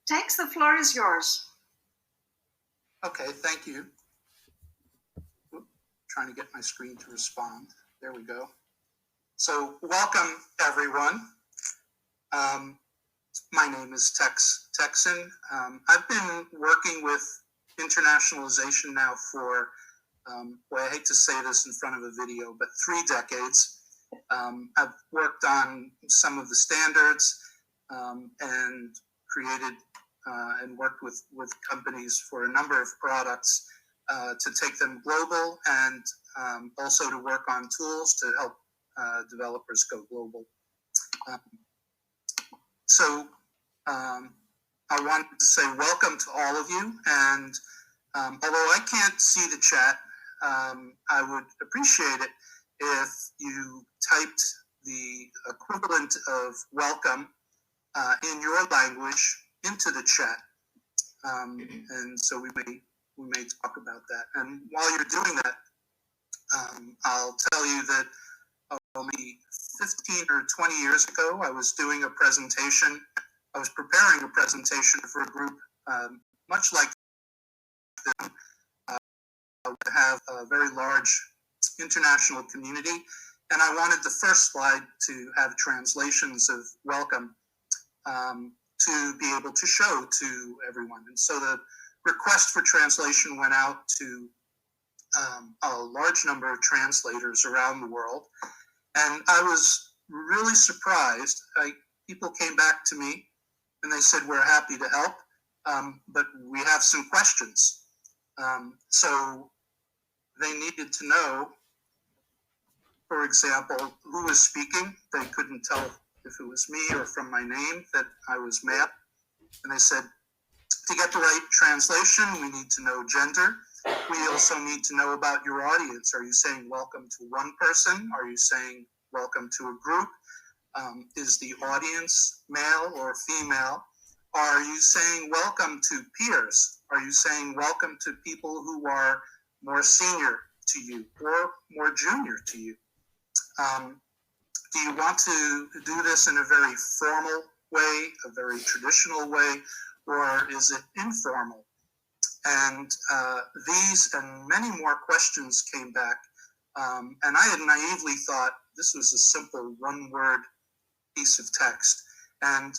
Tex, the floor is yours. Okay, thank you. Trying to get my screen to respond. There we go. So welcome, everyone. My name is Tex Texin. I've been working with internationalization now for, I hate to say this in front of a video, but 3 decades. I've worked on some of the standards and created and worked with companies for a number of products to take them global and also to work on tools to help developers go global. So I wanted to say welcome to all of you, and although I can't see the chat, I would appreciate it if you typed the equivalent of welcome in your language into the chat, and so we may talk about that. And while you're doing that, I'll tell you that only 15 or 20 years ago, I was doing a presentation. I was preparing a presentation for a group much like this, to have a very large international community, and I wanted the first slide to have translations of welcome to be able to show to everyone. And so the request for translation went out to a large number of translators around the world. And I was really surprised. People came back to me and they said, we're happy to help, but we have some questions. So they needed to know, for example, who was speaking. They couldn't tell if it was me or from my name that I was male. And they said, to get the right translation, we need to know gender. We also need to know about your audience. Are you saying welcome to one person? Are you saying welcome to a group? Is the audience male or female? Are you saying welcome to peers? Are you saying welcome to people who are more senior to you or more junior to you? Do you want to do this in a very formal way, a very traditional way, or is it informal? And these and many more questions came back. And I had naively thought this was a simple one-word piece of text. And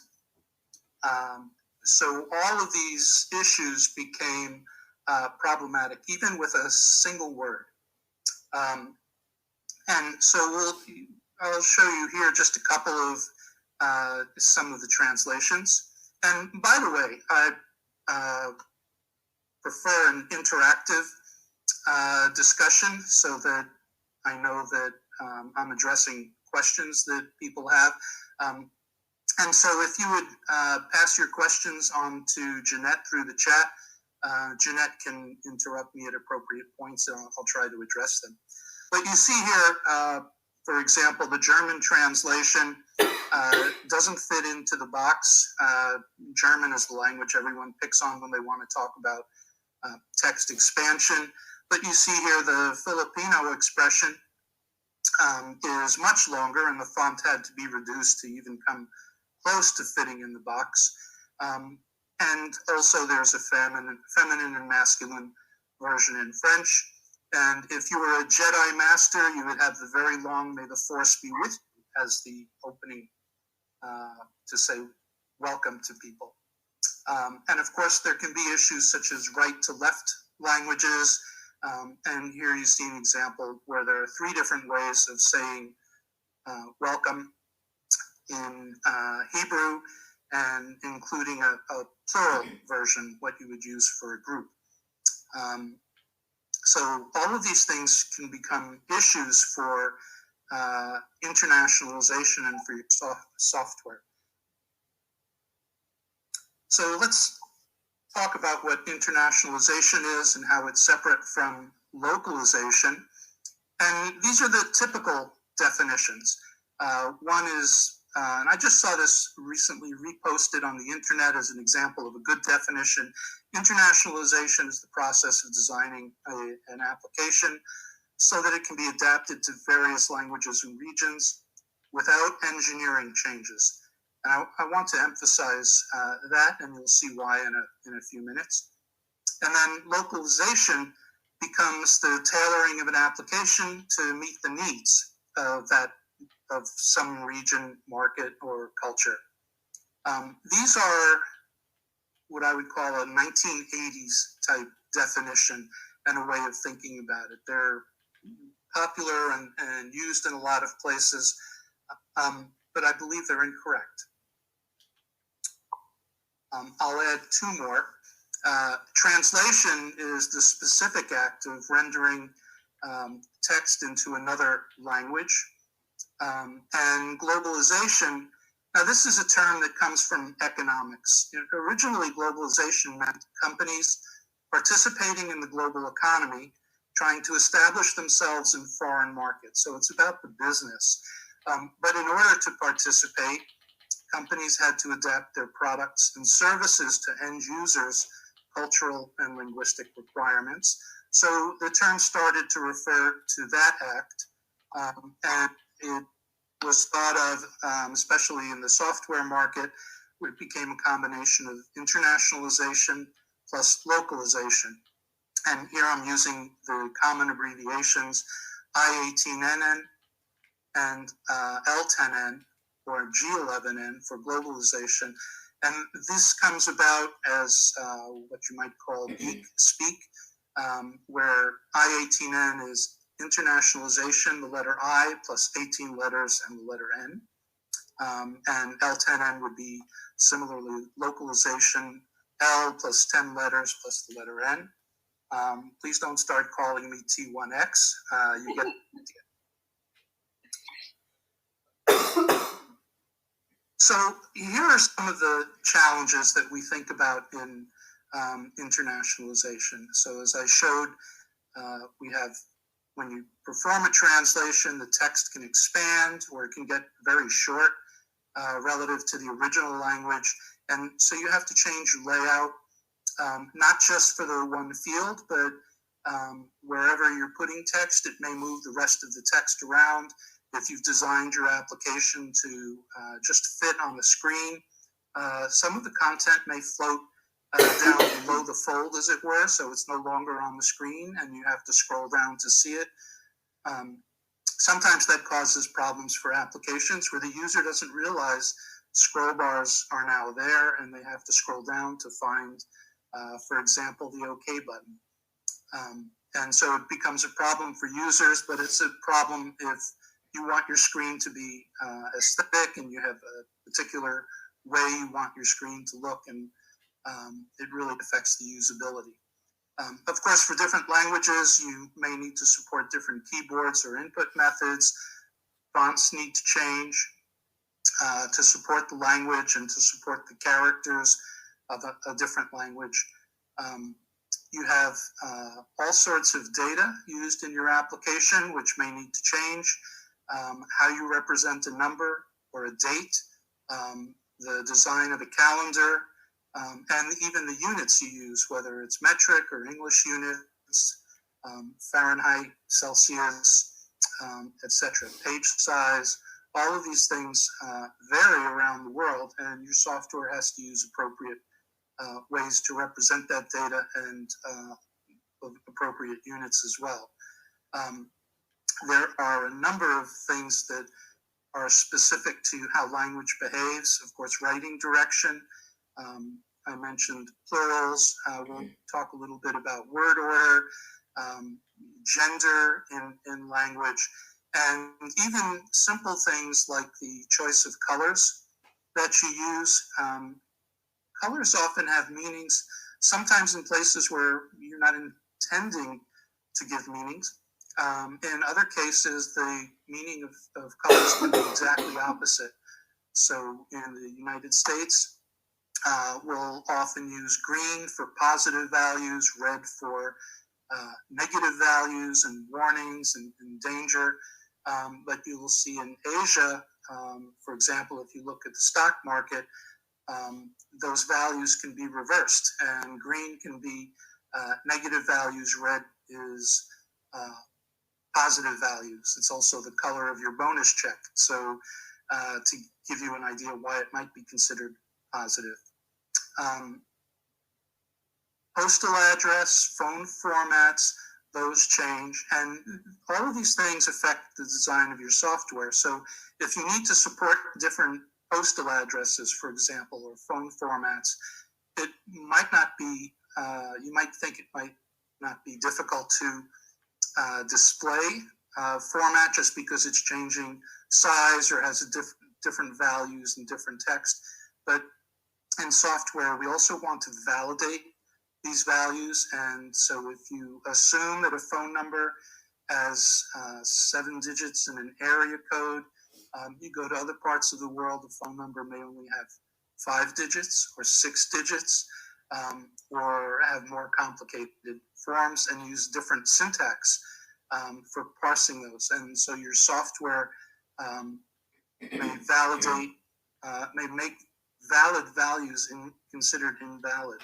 so all of these issues became problematic, even with a single word. And so I'll show you here just a couple of some of the translations. And by the way, I prefer an interactive discussion so that I know that I'm addressing questions that people have. And so if you would pass your questions on to Jeanette through the chat, Jeanette can interrupt me at appropriate points and I'll try to address them. But you see here, for example, the German translation doesn't fit into the box. German is the language everyone picks on when they want to talk about text expansion. But you see here the Filipino expression is much longer, and the font had to be reduced to even come close to fitting in the box. And also there's a feminine and masculine version in French. And if you were a Jedi Master, you would have the very long "May the Force be with you" as the opening to say welcome to people. And of course, there can be issues such as right to left languages. And here you see an example where there are 3 different ways of saying welcome in Hebrew, and including a plural version, what you would use for a group. So all of these things can become issues for internationalization and for your software. So let's talk about what internationalization is and how it's separate from localization. And these are the typical definitions. One is, and I just saw this recently reposted on the internet as an example of a good definition. Internationalization is the process of designing an application so that it can be adapted to various languages and regions without engineering changes. And I want to emphasize that, and you'll see why in a few minutes. And then localization becomes the tailoring of an application to meet the needs of some region, market, or culture. These are what I would call a 1980s type definition and a way of thinking about it. They're popular and used in a lot of places, but I believe they're incorrect. I'll add two more. Translation is the specific act of rendering text into another language. And globalization, now this is a term that comes from economics. Originally, globalization meant companies participating in the global economy, trying to establish themselves in foreign markets. So it's about the business. But in order to participate, companies had to adapt their products and services to end users' cultural and linguistic requirements. So the term started to refer to that act, and it was thought of, especially in the software market, where it became a combination of internationalization plus localization. And here I'm using the common abbreviations I-18NN and L10N, or G11N for globalization. And this comes about as what you might call geek speak, where I-18N is internationalization, the letter I plus 18 letters and the letter N. And L10N would be similarly localization, L plus 10 letters plus the letter N. Please don't start calling me T1X. You get So here are some of the challenges that we think about in internationalization. So as I showed, we have, when you perform a translation, the text can expand or it can get very short relative to the original language. And so you have to change your layout, not just for the one field, but wherever you're putting text, it may move the rest of the text around. If you've designed your application to just fit on the screen, some of the content may float down below the fold, as it were, so it's no longer on the screen and you have to scroll down to see it. Sometimes that causes problems for applications where the user doesn't realize scroll bars are now there and they have to scroll down to find, for example, the OK button. And so it becomes a problem for users, but it's a problem if you want your screen to be aesthetic and you have a particular way you want your screen to look, and it really affects the usability. Of course, for different languages, you may need to support different keyboards or input methods. Fonts need to change to support the language and to support the characters of a different language. You have all sorts of data used in your application, which may need to change. How you represent a number or a date, the design of a calendar, and even the units you use, whether it's metric or English units, Fahrenheit, Celsius, etc. Page size, all of these things vary around the world, and your software has to use appropriate ways to represent that data and appropriate units as well. There are a number of things that are specific to how language behaves. Of course, writing direction. I mentioned plurals. We'll talk a little bit about word order, gender in language, and even simple things like the choice of colors that you use. Colors often have meanings, sometimes in places where you're not intending to give meanings. In other cases, the meaning of colors can be exactly opposite. So in the United States, we'll often use green for positive values, red for negative values and warnings and danger. But you will see in Asia, for example, if you look at the stock market, those values can be reversed, and green can be negative values, red is positive values. It's also the color of your bonus check. So to give you an idea why it might be considered positive. Postal address, phone formats, those change, and all of these things affect the design of your software. So if you need to support different postal addresses, for example, or phone formats, it might not be, you might think it might not be difficult to display format just because it's changing size or has a different values and different text. But in software, we also want to validate these values. And so if you assume that a phone number has 7 digits and an area code, you go to other parts of the world, the phone number may only have 5 digits or 6 digits, or have more complicated forms and use different syntax for parsing those. And so your software may validate, may make valid values considered invalid.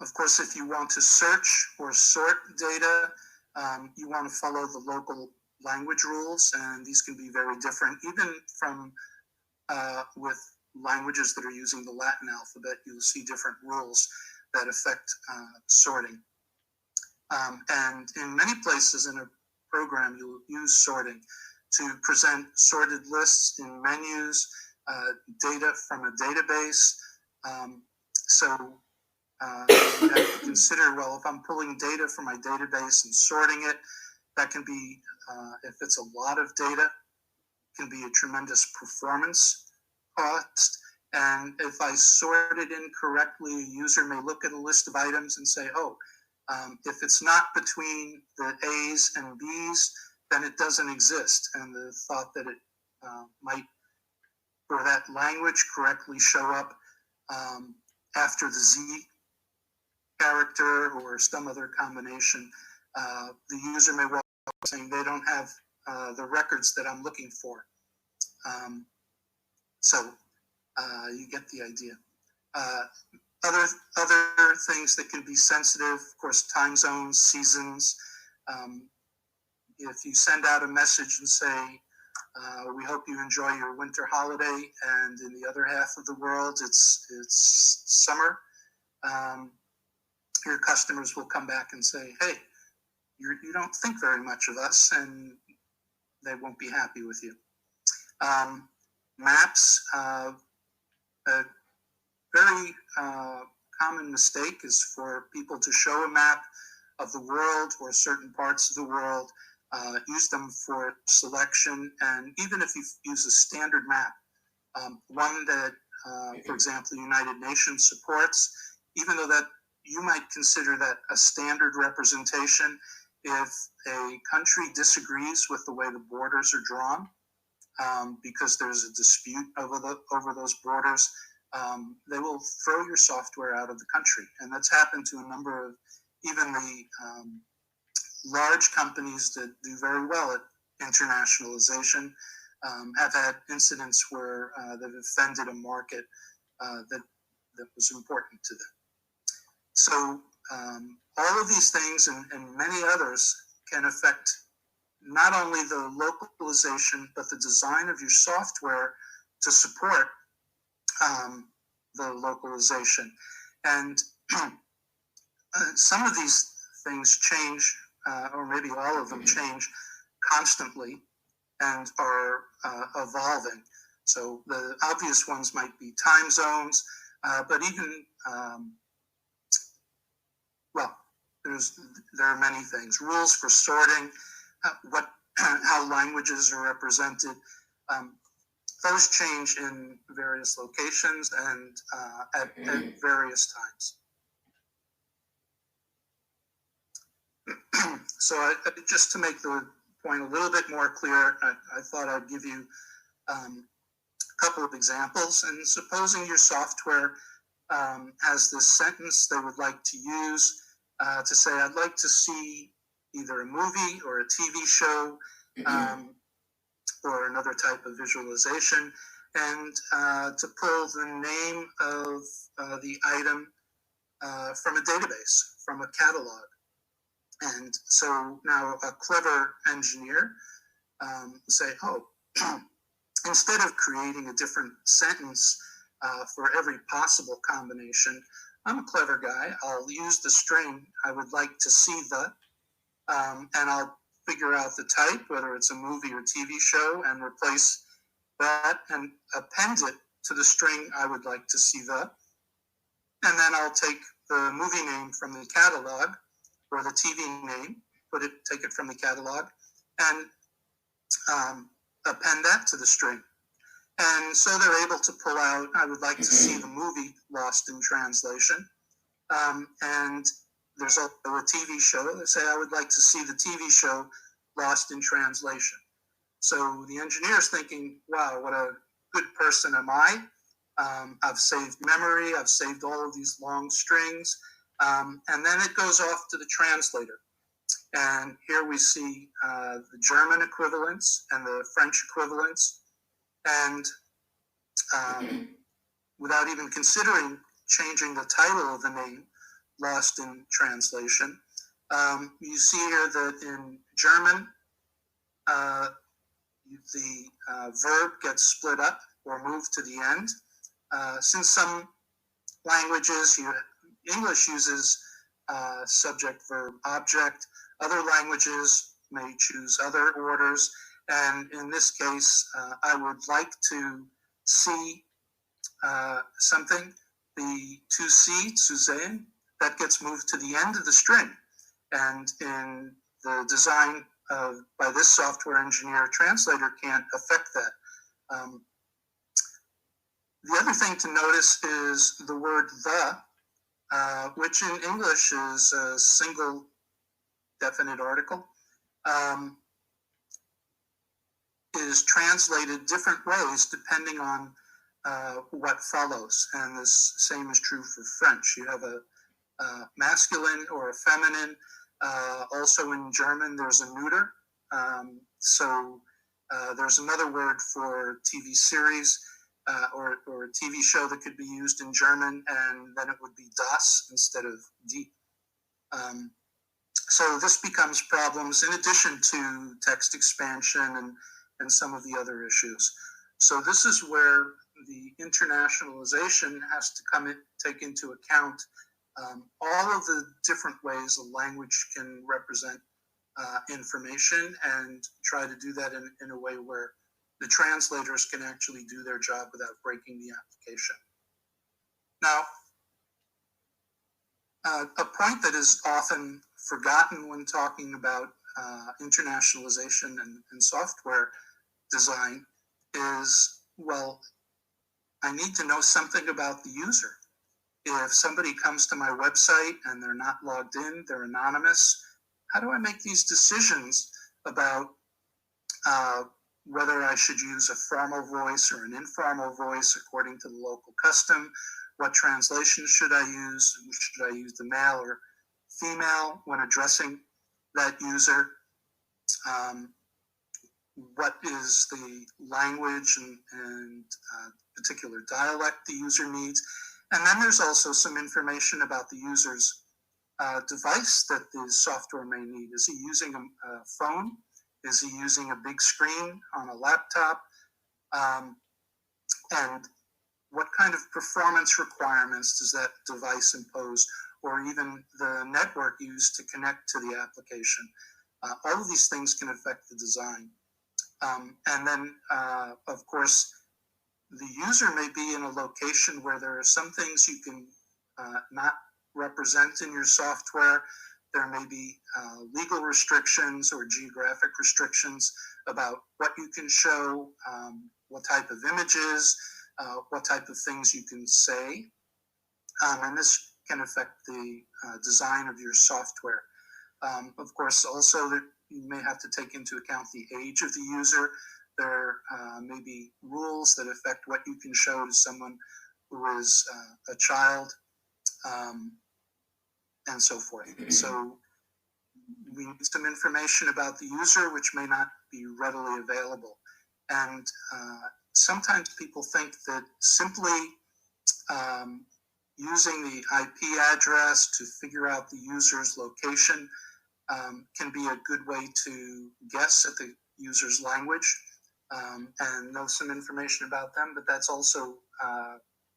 Of course, if you want to search or sort data, you want to follow the local language rules, and these can be very different. Even from with languages that are using the Latin alphabet, you'll see different rules that affect sorting. And in many places in a program, you'll use sorting to present sorted lists in menus, data from a database. So you have to consider, well, if I'm pulling data from my database and sorting it, that can be, if it's a lot of data, can be a tremendous performance cost. And if I sort it incorrectly, a user may look at a list of items and say, oh, if it's not between the A's and B's, then it doesn't exist. And the thought that it might, for that language, correctly show up after the Z character or some other combination, the user may walk up saying they don't have the records that I'm looking for. So you get the idea. Other things that can be sensitive, of course, time zones, seasons. If you send out a message and say, we hope you enjoy your winter holiday, and in the other half of the world it's summer, your customers will come back and say, hey, you don't think very much of us, and they won't be happy with you. Maps, a very common mistake is for people to show a map of the world or certain parts of the world, use them for selection, and even if you use a standard map, one that, for example, the United Nations supports, even though that you might consider that a standard representation, if a country disagrees with the way the borders are drawn, because there's a dispute over those borders, they will throw your software out of the country. And that's happened to a number of even the large companies that do very well at internationalization, have had incidents where they've offended a market that was important to them. So all of these things and many others can affect not only the localization, but the design of your software to support the localization. And some of these things change, or maybe all of them change constantly and are evolving. So the obvious ones might be time zones, but even, well, there are many things. Rules for sorting, how languages are represented. Those change in various locations and at various times. So just to make the point a little bit more clear, I thought I'd give you a couple of examples. And supposing your software has this sentence they would like to use to say, I'd like to see either a movie or a TV show or another type of visualization, and to pull the name of the item from a database, from a catalog. And so now a clever engineer say, oh, instead of creating a different sentence for every possible combination, I'm a clever guy. I'll use the string, I would like to see the, and I'll figure out the type, whether it's a movie or TV show, and replace that and append it to the string I would like to see the. And then I'll take the movie name from the catalog or the TV name, take it from the catalog, and append that to the string. And so they're able to pull out, I would like to see the movie Lost in Translation. And there's also a TV show. They say, I would like to see the TV show Lost in Translation. So the engineer's thinking, wow, what a good person am I. I've saved memory. I've saved all of these long strings. And then it goes off to the translator. And here we see the German equivalents and the French equivalents. And without even considering changing the title of the name, Lost in Translation, you see here that in German, the verb gets split up or moved to the end. Since some languages, English uses subject, verb, object. Other languages may choose other orders. And in this case, I would like to see something, the to see, zu sehen, that gets moved to the end of the string. And in the design by this software engineer translator can't affect that. The other thing to notice is the word the, which in English is a single definite article, is translated different ways depending on what follows. And this same is true for French. You have a masculine or a feminine. Also in German, there's a neuter. So there's another word for TV series or a TV show that could be used in German, and then it would be das instead of die. So this becomes problems in addition to text expansion and some of the other issues. So this is where the internationalization has to take into account all of the different ways a language can represent information, and try to do that in a way where the translators can actually do their job without breaking the application. Now, a point that is often forgotten when talking about internationalization and software design is, well, I need to know something about the user. If somebody comes to my website and they're not logged in, they're anonymous, how do I make these decisions about whether I should use a formal voice or an informal voice according to the local custom? What translation should I use? Should I use the male or female when addressing that user? What is the language and particular dialect the user needs? And then there's also some information about the user's device that the software may need. Is he using a phone? Is he using a big screen on a laptop? And what kind of performance requirements does that device impose, or even the network used to connect to the application? All of these things can affect the design. And then, of course, the user may be in a location where there are some things you can not represent in your software. There may be legal restrictions or geographic restrictions about what you can show, what type of images, what type of things you can say. And this can affect the design of your software. Of course, also that you may have to take into account the age of the user. There may be rules that affect what you can show to someone who is a child, and so forth. So we need some information about the user, which may not be readily available. And sometimes people think that simply using the IP address to figure out the user's location can be a good way to guess at the user's language and know some information about them, but that's also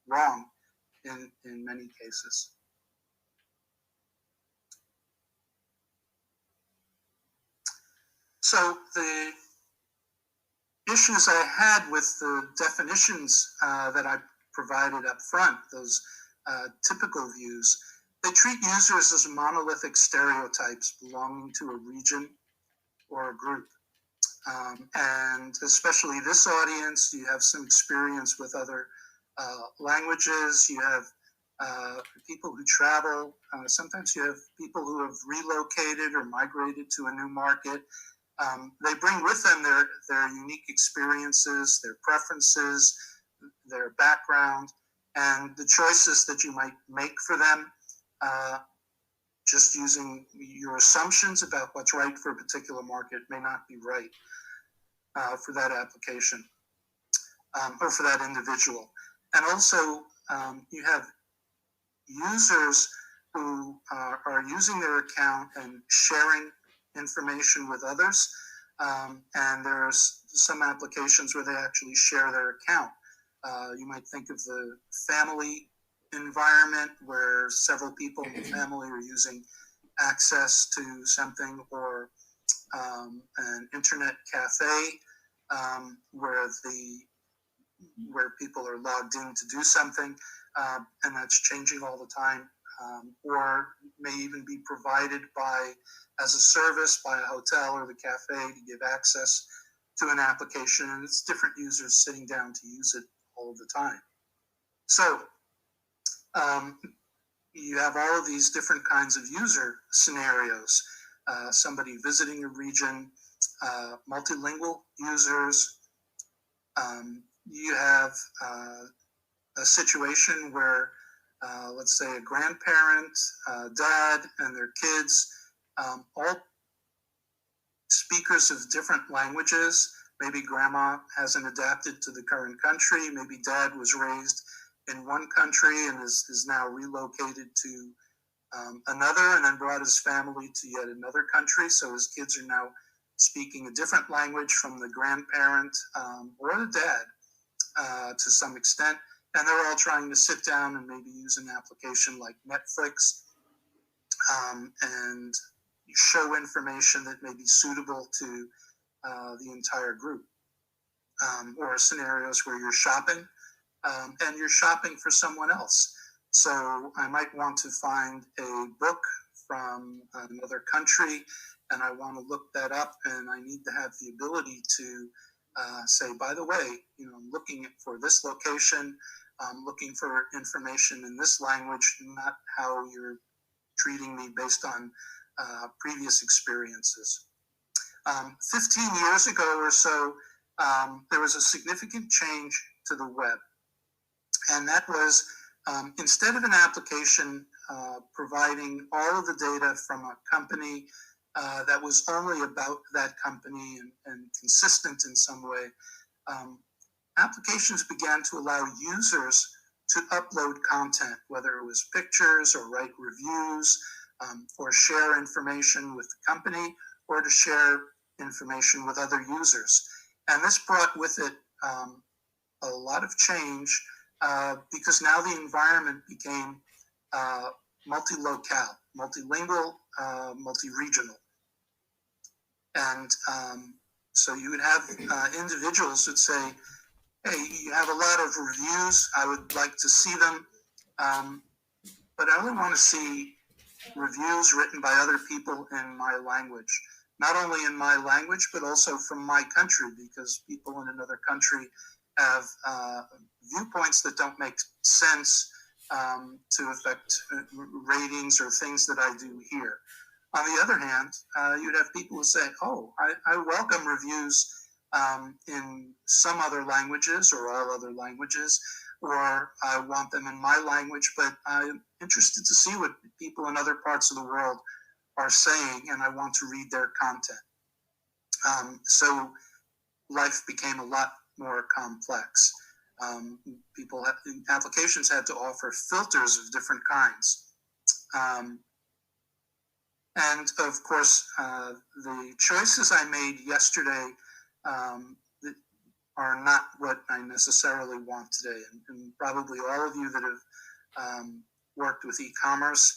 wrong in many cases. So the issues I had with the definitions that I provided up front, those typical views, they treat users as monolithic stereotypes belonging to a region or a group. And especially this audience, you have some experience with other languages, you have people who travel, sometimes you have people who have relocated or migrated to a new market. They bring with them their unique experiences, their preferences, their background, and the choices that you might make for them, just using your assumptions about what's right for a particular market may not be right for that application or for that individual. And also, you have users who are using their account and sharing information with others. And there's some applications where they actually share their account. You might think of the family environment where several people in the family are using access to something, or an internet cafe where people are logged in to do something, and that's changing all the time, or may even be provided as a service by a hotel or the cafe to give access to an application, and it's different users sitting down to use it all the time. So you have all of these different kinds of user scenarios. Somebody visiting a region, multilingual users. You have a situation where, let's say, a grandparent, dad, and their kids, all speakers of different languages. Maybe grandma hasn't adapted to the current country. Maybe dad was raised in one country and is now relocated to another, and then brought his family to yet another country. So his kids are now speaking a different language from the grandparent or the dad to some extent. And they're all trying to sit down and maybe use an application like Netflix and show information that may be suitable to the entire group. Or scenarios where you're shopping and you're shopping for someone else. So I might want to find a book from another country, and I want to look that up, and I need to have the ability to say, by the way, I'm looking for this location, I'm looking for information in this language, not how you're treating me based on previous experiences. 15 years ago or so, there was a significant change to the web. And that was, instead of an application providing all of the data from a company that was only about that company and consistent in some way, applications began to allow users to upload content, whether it was pictures or write reviews or share information with the company or to share information with other users. And this brought with it a lot of change because now the environment became multi-locale, multilingual, multi-regional. And so you would have individuals that say, hey, you have a lot of reviews, I would like to see them, but I only want to see reviews written by other people in my language. Not only in my language, but also from my country, because people in another country have viewpoints that don't make sense to affect ratings or things that I do here. On the other hand, you'd have people who say, oh, I welcome reviews in some other languages or all other languages, or I want them in my language, but I'm interested to see what people in other parts of the world are saying, and I want to read their content. So life became a lot more complex. Applications had to offer filters of different kinds. And of course, the choices I made yesterday that are not what I necessarily want today. And probably all of you that have worked with e-commerce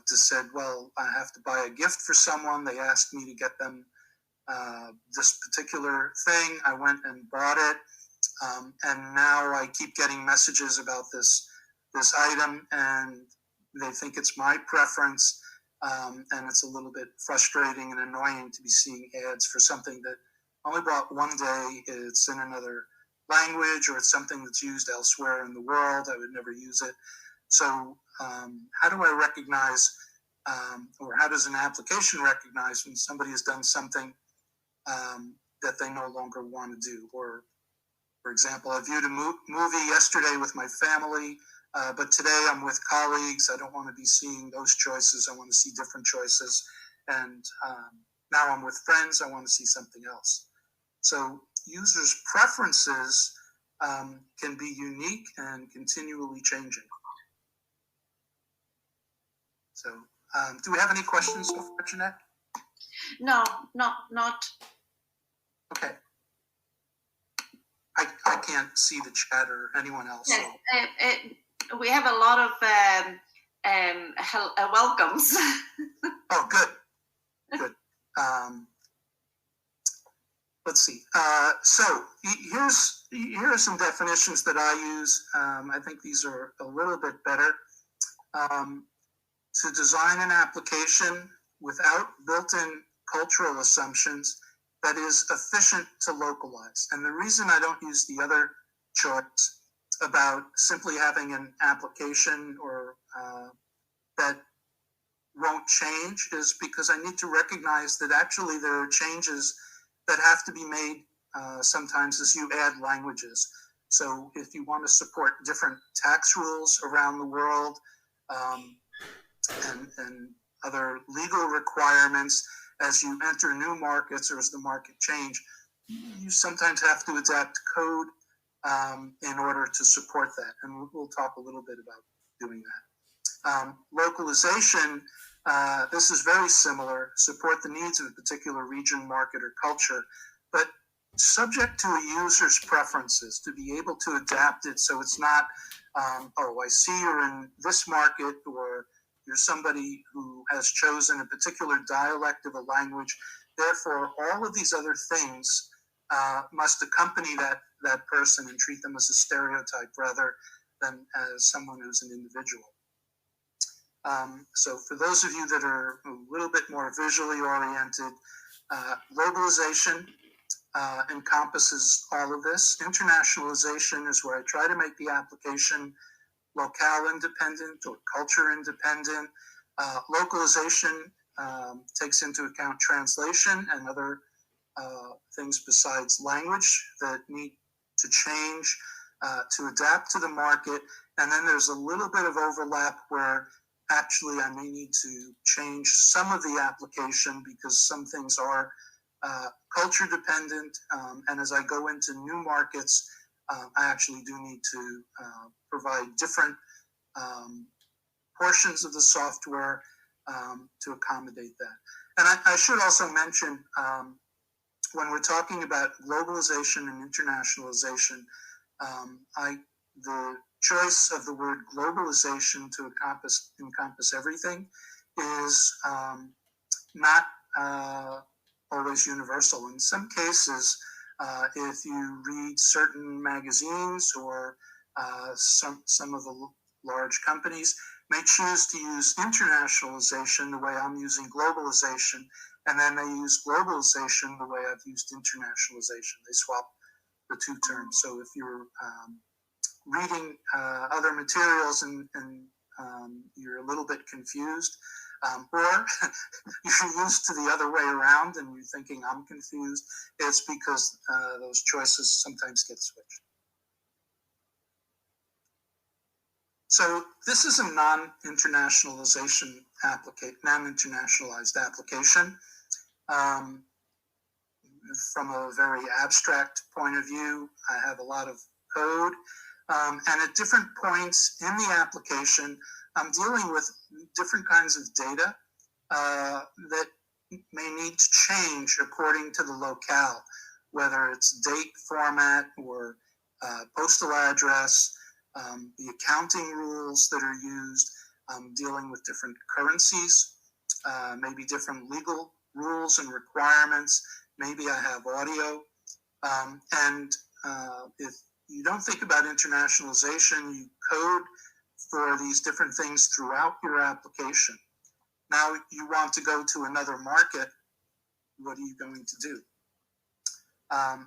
just said, well, I have to buy a gift for someone. They asked me to get them this particular thing. I went and bought it. And now I keep getting messages about this item, and they think it's my preference. And it's a little bit frustrating and annoying to be seeing ads for something that I only bought one day. It's in another language, or it's something that's used elsewhere in the world. I would never use it. So how do I recognize, or how does an application recognize when somebody has done something that they no longer want to do? Or, for example, I viewed a movie yesterday with my family, but today I'm with colleagues. I don't want to be seeing those choices. I want to see different choices. And now I'm with friends. I want to see something else. So users' preferences can be unique and continually changing. So do we have any questions so far, Jeanette? No, not. Okay. I can't see the chat or anyone else. Yes, so. We have a lot of welcomes. Oh, good. Good. Let's see. So here are some definitions that I use. I think these are a little bit better. To design an application without built-in cultural assumptions that is efficient to localize. And the reason I don't use the other choice about simply having an application or that won't change is because I need to recognize that actually there are changes that have to be made sometimes as you add languages. So if you want to support different tax rules around the world, and other legal requirements as you enter new markets or as the market change, you sometimes have to adapt code in order to support that. And we'll talk a little bit about doing that. Localization, this is very similar, support the needs of a particular region, market, or culture, but subject to a user's preferences, to be able to adapt it so it's not, oh, I see you're in this market, or you're somebody who has chosen a particular dialect of a language. Therefore, all of these other things must accompany that person and treat them as a stereotype rather than as someone who's an individual. So for those of you that are a little bit more visually oriented, globalization encompasses all of this. Internationalization is where I try to make the application locale independent or culture independent. Localization takes into account translation and other things besides language that need to change to adapt to the market. And then there's a little bit of overlap where actually I may need to change some of the application because some things are culture dependent. And as I go into new markets, I actually do need to provide different portions of the software to accommodate that. And I should also mention, when we're talking about globalization and internationalization, the choice of the word globalization to encompass everything is not always universal. In some cases, if you read certain magazines or some of the large companies may choose to use internationalization the way I'm using globalization, and then they use globalization the way I've used internationalization. They swap the two terms. So if you're reading other materials and you're a little bit confused, or you're used to the other way around and you're thinking I'm confused, it's because those choices sometimes get switched. So this is a non-internationalized application. From a very abstract point of view, I have a lot of code. And at different points in the application, I'm dealing with different kinds of data that may need to change according to the locale. whether it's date format or postal address, the accounting rules that are used, dealing with different currencies, maybe different legal rules and requirements. Maybe I have audio. And if you don't think about internationalization, you code for these different things throughout your application. Now you want to go to another market. What are you going to do?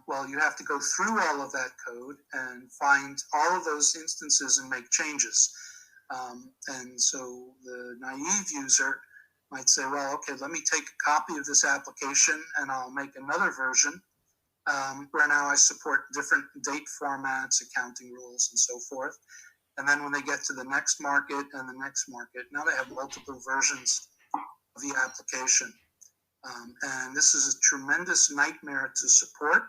Well, you have to go through all of that code and find all of those instances and make changes. And so the naive user might say, well, okay, let me take a copy of this application and I'll make another version where now I support different date formats, accounting rules, and so forth. And then when they get to the next market and the next market, now they have multiple versions of the application. And this is a tremendous nightmare to support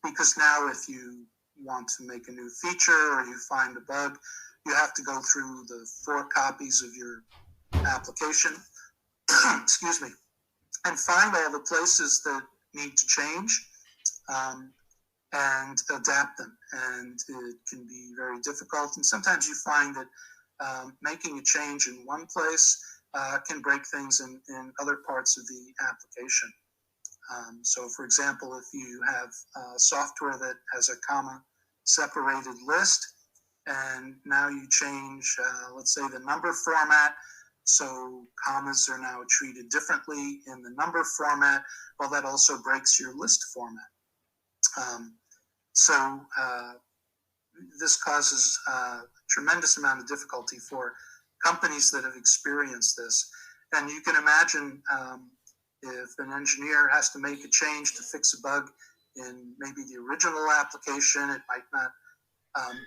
because now if you want to make a new feature or you find a bug, you have to go through the 4 copies of your application, excuse me, and find all the places that need to change and adapt them. And it can be very difficult. And sometimes you find that making a change in one place can break things in other parts of the application. So for example, if you have software that has a comma separated list, and now you change, let's say, the number format, so commas are now treated differently in the number format, well, that also breaks your list format. So this causes a tremendous amount of difficulty for companies that have experienced this. And you can imagine if an engineer has to make a change to fix a bug in maybe the original application, it might not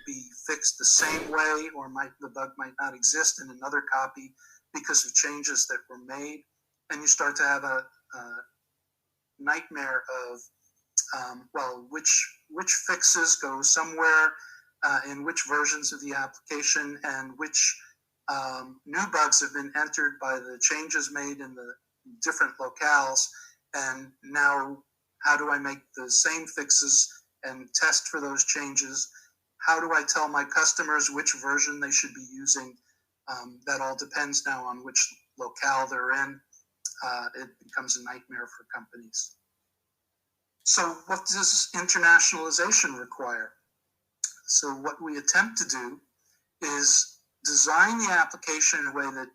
be fixed the same way, or the bug might not exist in another copy because of changes that were made. And you start to have a nightmare of, well, which fixes go somewhere in which versions of the application, and which new bugs have been entered by the changes made in the different locales. And now how do I make the same fixes and test for those changes? How do I tell my customers which version they should be using? That all depends now on which locale they're in. It becomes a nightmare for companies. So what does internationalization require? So what we attempt to do is design the application in a way that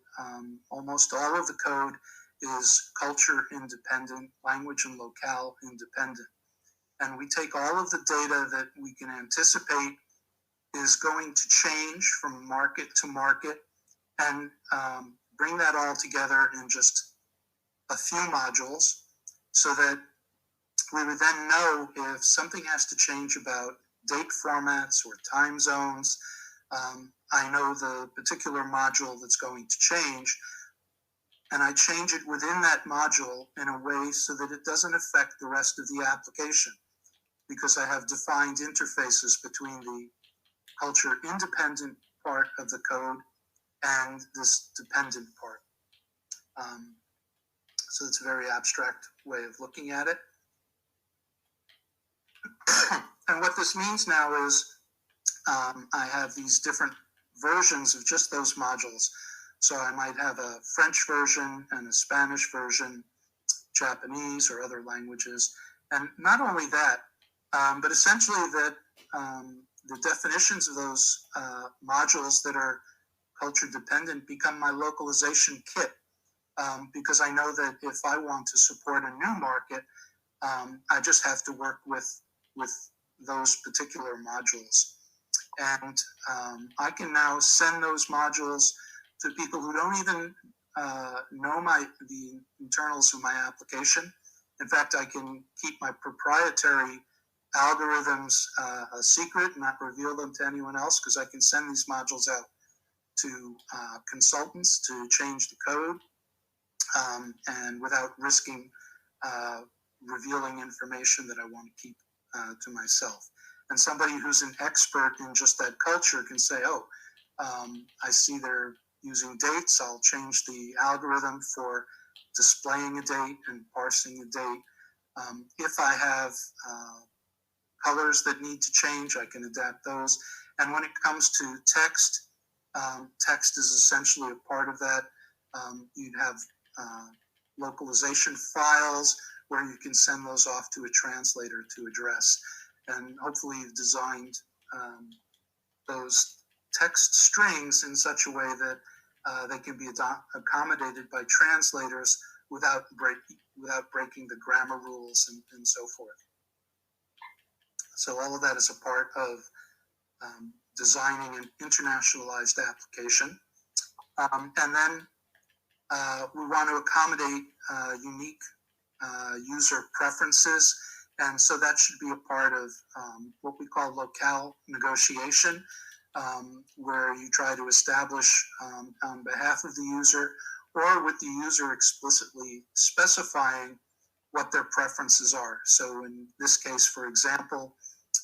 almost all of the code is culture independent, language and locale independent. And we take all of the data that we can anticipate is going to change from market to market and bring that all together in just a few modules, so that we would then know if something has to change about date formats or time zones. I know the particular module that's going to change, and I change it within that module in a way so that it doesn't affect the rest of the application, because I have defined interfaces between the culture independent part of the code and this dependent part. So it's a very abstract way of looking at it. And what this means now is I have these different versions of just those modules. So I might have a French version and a Spanish version, Japanese or other languages. And not only that, but essentially that the definitions of those modules that are culture dependent become my localization kit. Because I know that if I want to support a new market, I just have to work with those particular modules. And I can now send those modules to people who don't even know the internals of my application. In fact, I can keep my proprietary algorithms a secret and not reveal them to anyone else, because I can send these modules out to consultants to change the code, and without risking revealing information that I want to keep to myself. And somebody who's an expert in just that culture can say, oh, I see they're using dates. I'll change the algorithm for displaying a date and parsing a date. If I have colors that need to change, I can adapt those. And when it comes to text, text is essentially a part of that. You'd have localization files where you can send those off to a translator to address. And hopefully you've designed those text strings in such a way that they can be accommodated by translators without breaking the grammar rules and so forth. So all of that is a part of designing an internationalized application. And then we want to accommodate unique user preferences. And so that should be a part of what we call locale negotiation, where you try to establish on behalf of the user or with the user explicitly specifying what their preferences are. So in this case, for example,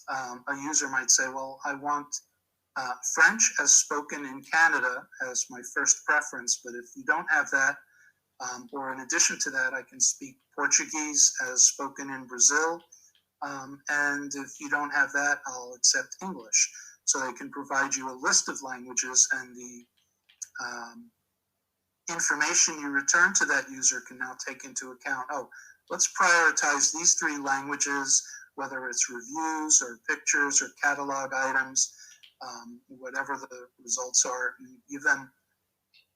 a user might say, well, I want French as spoken in Canada as my first preference, but if you don't have that, or in addition to that, I can speak Portuguese as spoken in Brazil, and if you don't have that, I'll accept English. So they can provide you a list of languages, and the information you return to that user can now take into account, oh, let's prioritize these 3 languages, whether it's reviews or pictures or catalog items, whatever the results are, and give them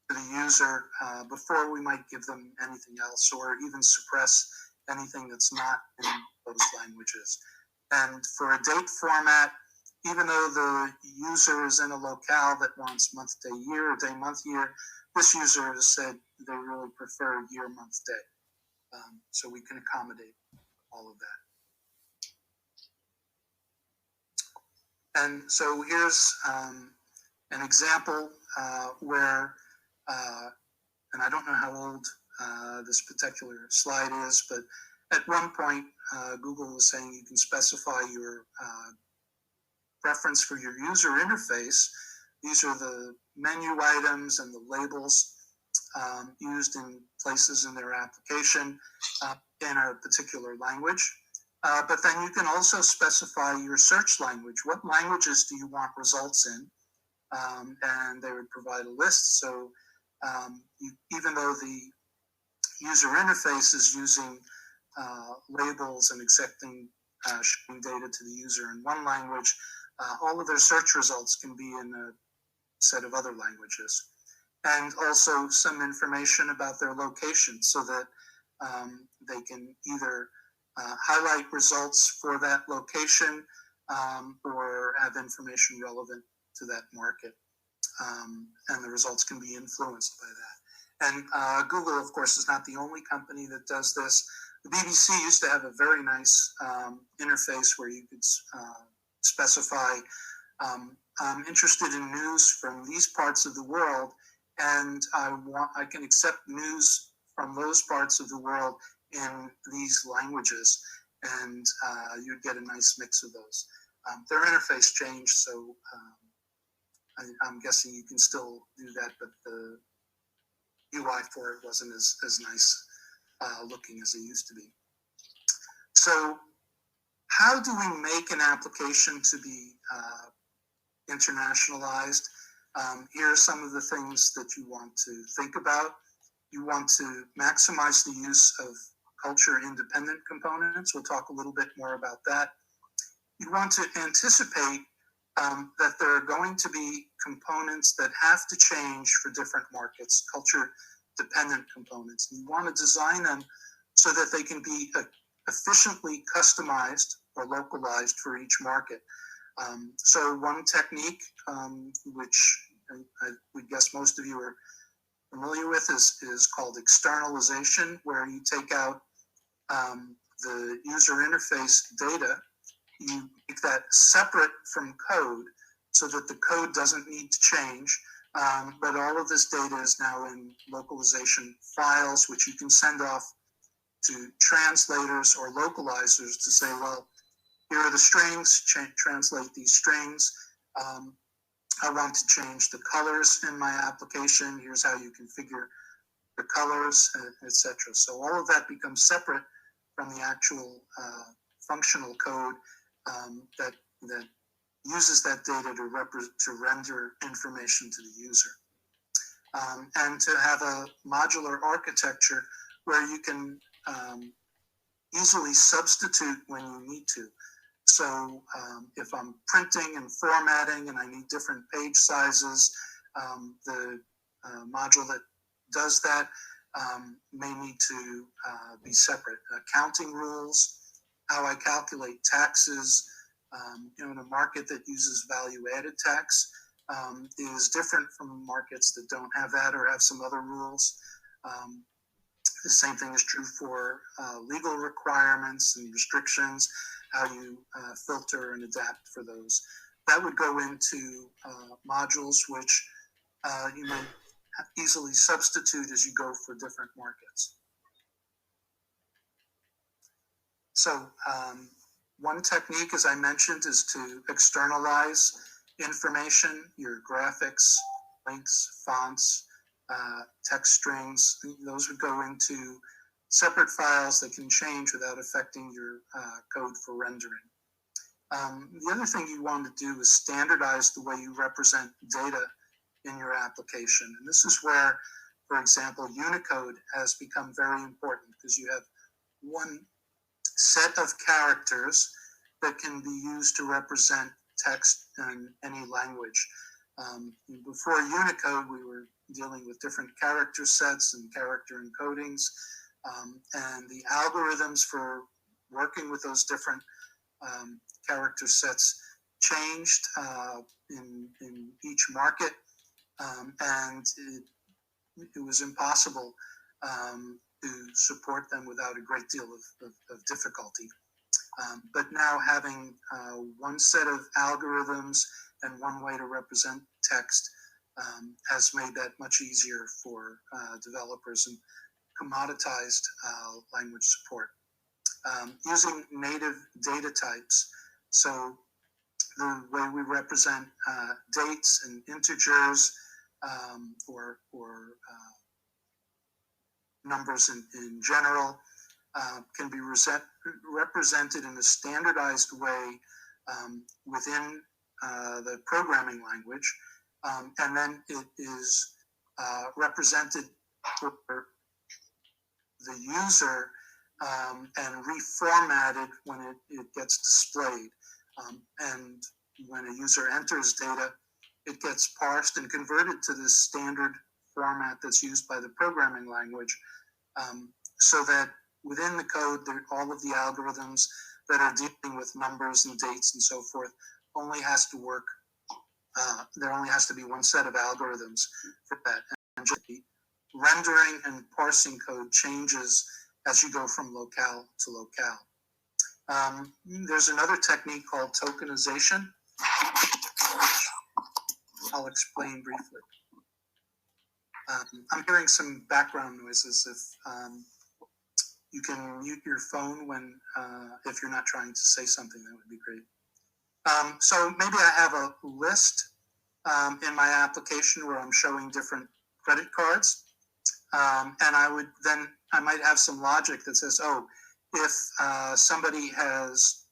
to the user before we might give them anything else, or even suppress anything that's not in those languages. And for a date format, even though the user is in a locale that wants month, day, year, or day, month, year, this user has said they really prefer year, month, day. So we can accommodate all of that. And so here's an example where, and I don't know how old this particular slide is, but at one point, Google was saying you can specify your preference for your user interface. These are the menu items and the labels used in places in their application in a particular language. But then you can also specify your search language. What languages do you want results in? And they would provide a list. So even though the user interface is using labels and accepting showing data to the user in one language, all of their search results can be in a set of other languages. And also some information about their location so that they can either highlight results for that location or have information relevant to that market. And the results can be influenced by that. And Google, of course, is not the only company that does this. The BBC used to have a very nice interface where you could specify, I'm interested in news from these parts of the world, and I can accept news from those parts of the world in these languages, and you'd get a nice mix of those. Their interface changed, so I'm guessing you can still do that, but the UI for it wasn't as nice looking as it used to be. So how do we make an application to be internationalized? Here are some of the things that you want to think about. You want to maximize the use of culture-independent components. We'll talk a little bit more about that. You want to anticipate that there are going to be components that have to change for different markets, culture-dependent components. You want to design them so that they can be efficiently customized or localized for each market. So one technique, which I would guess most of you are familiar with, is called externalization, where you take out the user interface data, you make that separate from code so that the code doesn't need to change, but all of this data is now in localization files, which you can send off to translators or localizers to say, well, here are the strings, translate these strings. I want to change the colors in my application. Here's how you configure the colors, etc. So all of that becomes separate from the actual functional code that uses that data to render information to the user. And to have a modular architecture where you can easily substitute when you need to. So if I'm printing and formatting and I need different page sizes, the module that does that may need to be separate. Accounting rules, how I calculate taxes, in a market that uses value-added tax is different from markets that don't have that or have some other rules. The same thing is true for legal requirements and restrictions, how you filter and adapt for those. That would go into modules which you might easily substitute as you go for different markets. So one technique, as I mentioned, is to externalize information, your graphics, links, fonts, text strings. Those would go into separate files that can change without affecting your code for rendering. The other thing you want to do is standardize the way you represent data in your application. And this is where, for example, Unicode has become very important because you have one set of characters that can be used to represent text in any language. Before Unicode, we were dealing with different character sets and character encodings, and the algorithms for working with those different character sets changed in each market, and it was impossible to support them without a great deal of difficulty. But now having one set of algorithms and one way to represent text has made that much easier for developers and commoditized language support. Using native data types, so the way we represent dates and integers or numbers in general can be represented in a standardized way within the programming language, and then it is represented for the user and reformatted when it gets displayed. And when a user enters data, it gets parsed and converted to this standard format that's used by the programming language, so that within the code, all of the algorithms that are dealing with numbers and dates and so forth only has to work. There only has to be one set of algorithms for that. And just the rendering and parsing code changes as you go from locale to locale. There's another technique called tokenization, which I'll explain briefly. I'm hearing some background noises. If you can mute your phone when, if you're not trying to say something, that would be great. So maybe I have a list in my application where I'm showing different credit cards. And I might have some logic that says, oh, if somebody has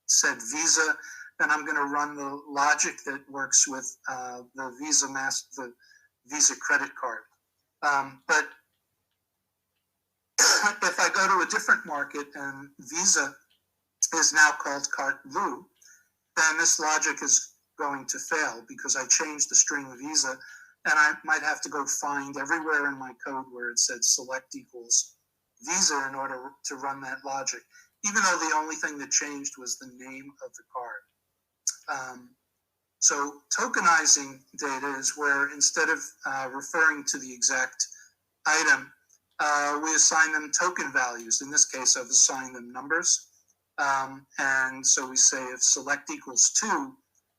said Visa, then I'm going to run the logic that works with the Visa credit card. But if I go to a different market and Visa is now called carte bleue, then this logic is going to fail because I changed the string of Visa, and I might have to go find everywhere in my code where it said select equals Visa in order to run that logic, even though the only thing that changed was the name of the card. So tokenizing data is where instead of referring to the exact item, we assign them token values. In this case, I've assigned them numbers. And so we say if select equals 2,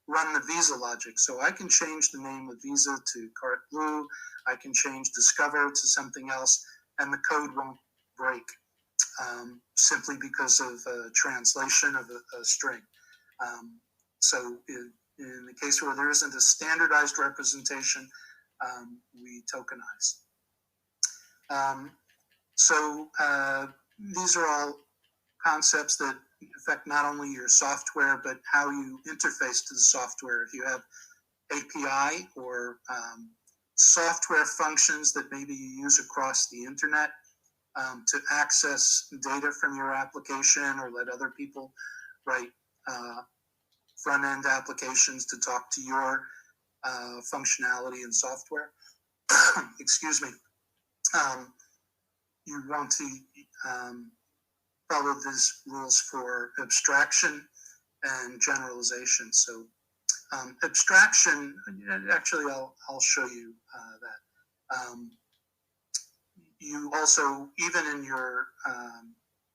run the Visa logic. So I can change the name of Visa to carte bleue. I can change discover to something else, and the code won't break simply because of translation of a string. So in the case where there isn't a standardized representation, we tokenize. So these are all concepts that affect not only your software, but how you interface to the software. If you have API or software functions that maybe you use across the internet to access data from your application or let other people write front-end applications to talk to your functionality and software. Excuse me. You want to follow these rules for abstraction and generalization. So abstraction, actually, I'll show you that. You also, even in your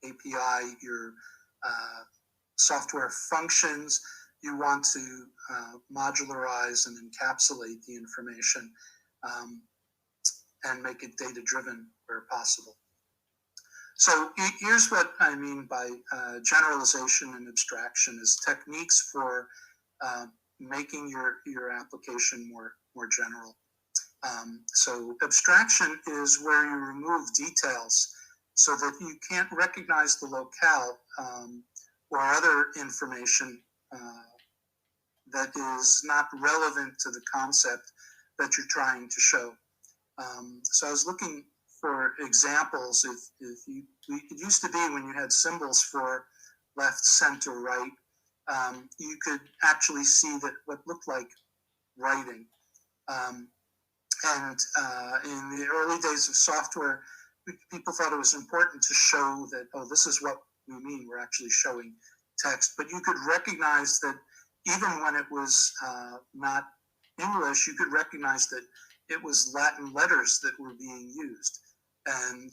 API, your software functions, you want to modularize and encapsulate the information and make it data-driven where possible. So here's what I mean by generalization and abstraction is techniques for making your application more general. So abstraction is where you remove details so that you can't recognize the locale or other information that is not relevant to the concept that you're trying to show. So I was looking for examples. It used to be when you had symbols for left, center, right, you could actually see that what looked like writing. And in the early days of software, people thought it was important to show that, oh, this is what we mean. We're actually showing text. But you could recognize that even when it was not English, you could recognize that it was Latin letters that were being used. And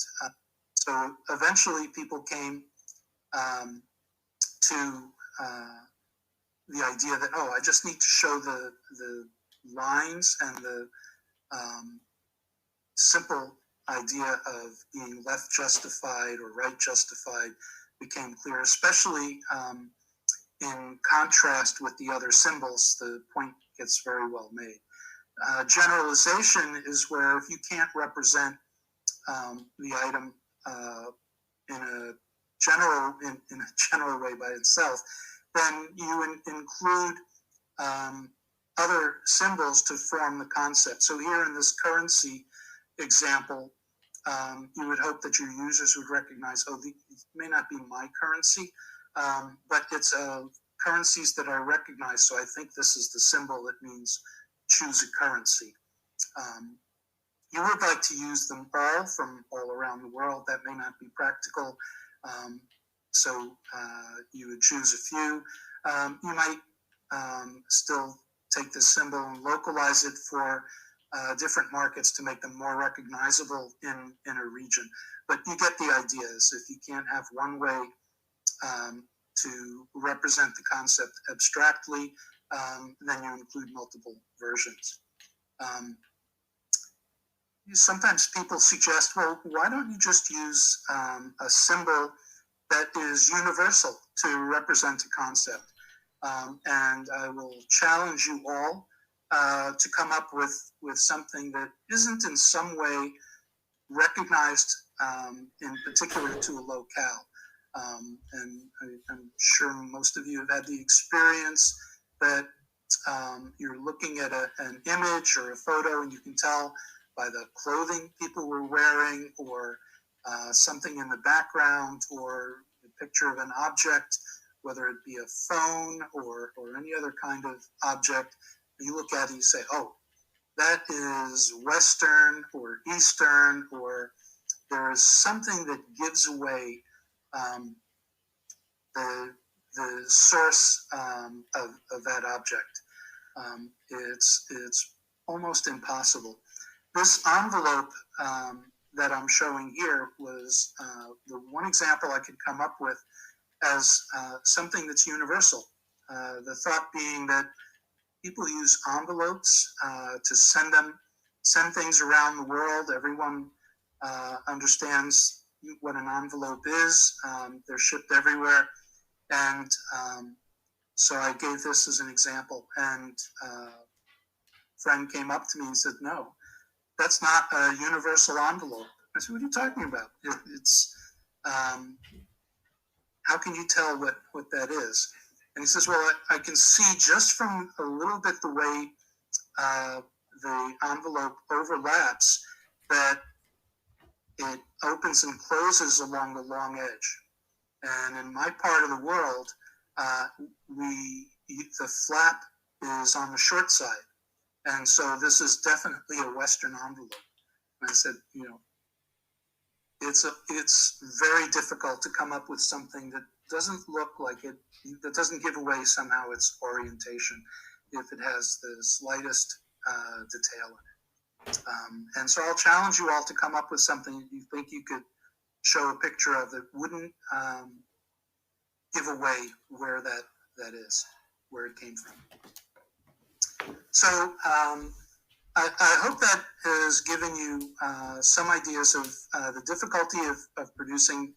so eventually people came to the idea that, oh, I just need to show the lines, and the simple idea of being left justified or right justified became clear, especially in contrast with the other symbols. The point gets very well made. Generalization is where if you can't represent the item in a general way by itself, then you include other symbols to form the concept. So here in this currency example, you would hope that your users would recognize, oh, it may not be my currency, but it's currencies that I recognize. So I think this is the symbol that means choose a currency. You would like to use them all from all around the world. That may not be practical. So you would choose a few. You might still take this symbol and localize it for different markets to make them more recognizable in a region. But you get the ideas. If you can't have one way to represent the concept abstractly, then you include multiple versions. Sometimes people suggest, well, why don't you just use a symbol that is universal to represent a concept? And I will challenge you all to come up with something that isn't in some way recognized in particular to a locale. And I'm sure most of you have had the experience that you're looking at an image or a photo and you can tell by the clothing people were wearing, or something in the background, or a picture of an object, whether it be a phone or any other kind of object. You look at it and you say, oh, that is Western or Eastern, or there is something that gives away the source of that object. It's almost impossible. This envelope that I'm showing here was the one example I could come up with as something that's universal. The thought being that people use envelopes to send things around the world. Everyone understands what an envelope is. They're shipped everywhere. And so I gave this as an example. And a friend came up to me and said, no, that's not a universal envelope. I said, what are you talking about? It's how can you tell what that is? And he says, well, I can see just from a little bit the way the envelope overlaps that it opens and closes along the long edge. And in my part of the world, the flap is on the short side. And so this is definitely a Western envelope. And I said, it's very difficult to come up with something that doesn't look like it, that doesn't give away somehow its orientation if it has the slightest detail in it. And so I'll challenge you all to come up with something that you think you could show a picture of that wouldn't give away where that is, where it came from. So I hope that has given you some ideas of the difficulty of producing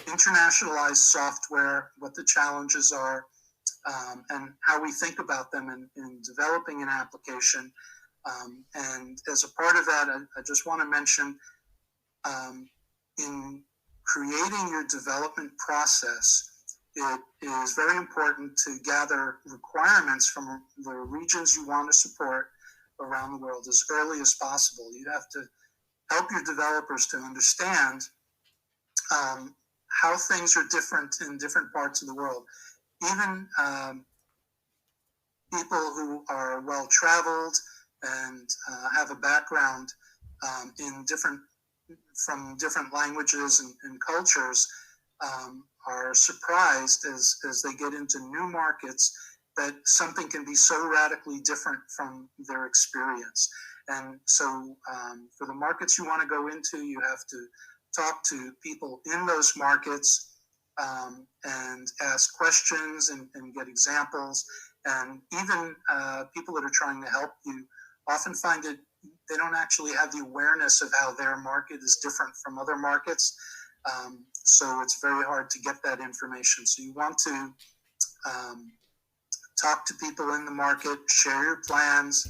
internationalized software, what the challenges are, and how we think about them in developing an application. And as a part of that, I just want to mention in creating your development process, it is very important to gather requirements from the regions you want to support around the world as early as possible. You have to help your developers to understand how things are different in different parts of the world. Even people who are well-traveled and have a background from different languages and cultures are surprised as they get into new markets that something can be so radically different from their experience. And so for the markets you want to go into, you have to talk to people in those markets and ask questions and get examples. And even people that are trying to help you often find that they don't actually have the awareness of how their market is different from other markets. So it's very hard to get that information. So you want to talk to people in the market, share your plans,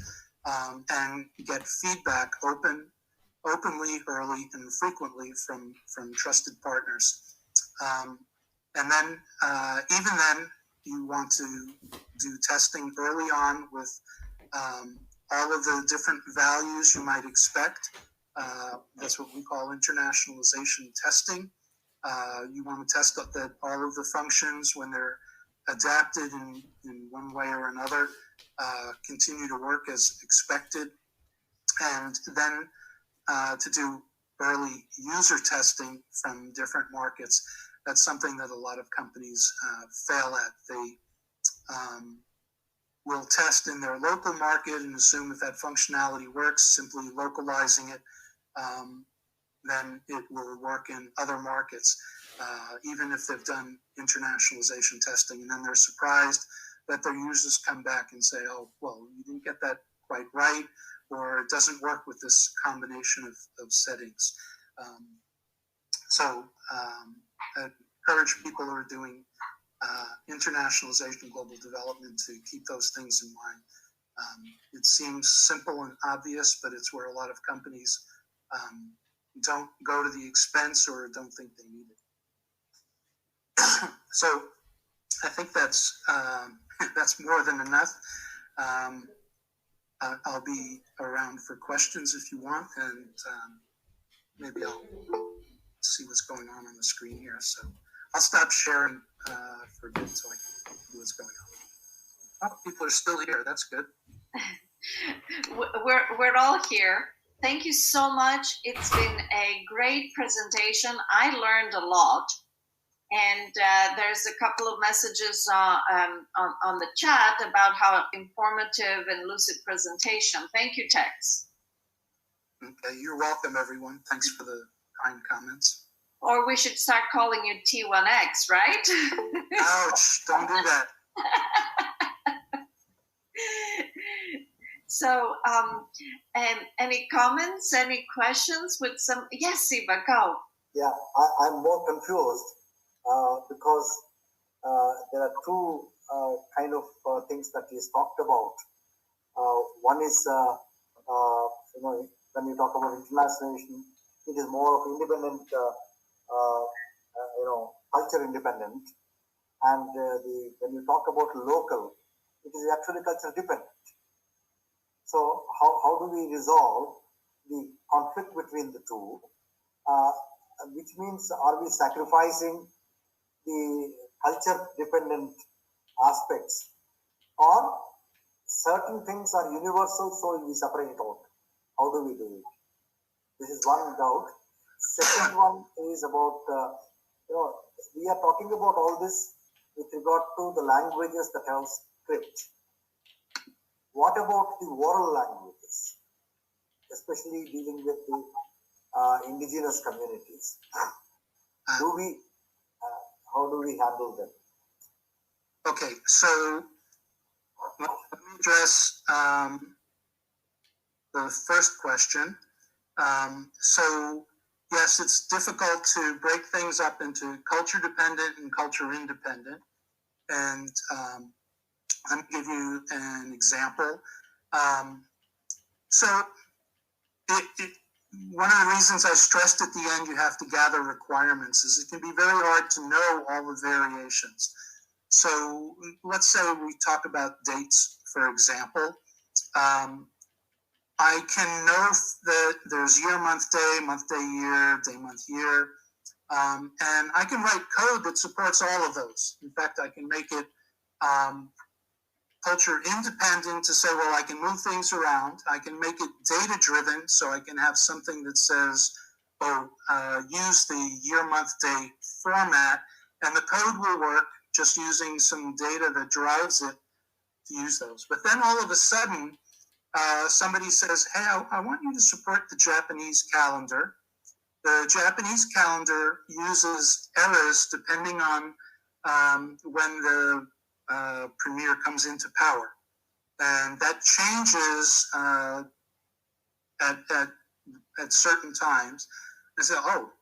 and get feedback openly, early, and frequently from trusted partners. And then, even then, you want to do testing early on with all of the different values you might expect. That's what we call internationalization testing. You want to test that all of the functions, when they're adapted in one way or another, continue to work as expected. And then to do early user testing from different markets. That's something that a lot of companies fail at. They will test in their local market and assume if that functionality works, simply localizing it, then it will work in other markets, even if they've done internationalization testing. And then they're surprised that their users come back and say, oh, well, you didn't get that quite right, or it doesn't work with this combination of settings. So I encourage people who are doing internationalization, global development, to keep those things in mind. It seems simple and obvious, but it's where a lot of companies don't go to the expense or don't think they need it. So I think that's more than enough. I'll be around for questions if you want, and maybe I'll see what's going on the screen here. So I'll stop sharing for a bit so I can see what's going on. Oh, people are still here. That's good. We're all here. Thank you so much. It's been a great presentation. I learned a lot. And there's a couple of messages on the chat about how informative and lucid presentation. Thank you, Tex. Okay, you're welcome, everyone. Thanks for the kind comments. Or we should start calling you T1X, right? Ouch, don't do that. So, any comments, any questions with some? Yes, Siva, go. Yeah, I'm more confused because there are two kind of things that is talked about. One is, when you talk about internationalization, it is more of independent, culture independent. And when you talk about local, it is actually culture dependent. So how do we resolve the conflict between the two? Uh, which means, are we sacrificing the culture dependent aspects, or certain things are universal, so we separate it out? How do we do it? This is one doubt. Second one is about, we are talking about all this with regard to the languages that have script. What about the oral languages, especially dealing with the indigenous communities? Do we, how do we handle them? Okay, so let me address the first question. So yes, it's difficult to break things up into culture dependent and culture independent. And let me give you an example. So one of the reasons I stressed at the end you have to gather requirements is it can be very hard to know all the variations. So let's say we talk about dates, for example. I can know that there's year, month, day, year, day, month, year. And I can write code that supports all of those. In fact, I can make it culture independent to say, well, I can move things around. I can make it data driven, so I can have something that says, use the year, month, day format, and the code will work just using some data that drives it to use those. But then all of a sudden, somebody says, hey, I want you to support the Japanese calendar. The Japanese calendar uses errors depending on when the premier comes into power. And that changes at certain times. I say, oh,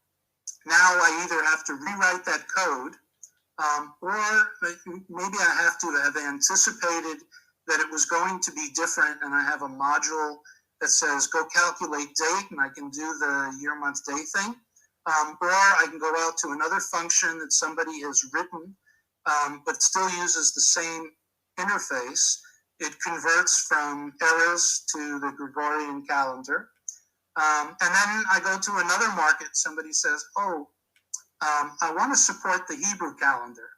now I either have to rewrite that code or maybe I have to have anticipated that it was going to be different, and I have a module that says go calculate date, and I can do the year, month, day thing. Or I can go out to another function that somebody has written, but still uses the same interface. It converts from errors to the Gregorian calendar. And then I go to another market. Somebody says, oh, I want to support the Hebrew calendar.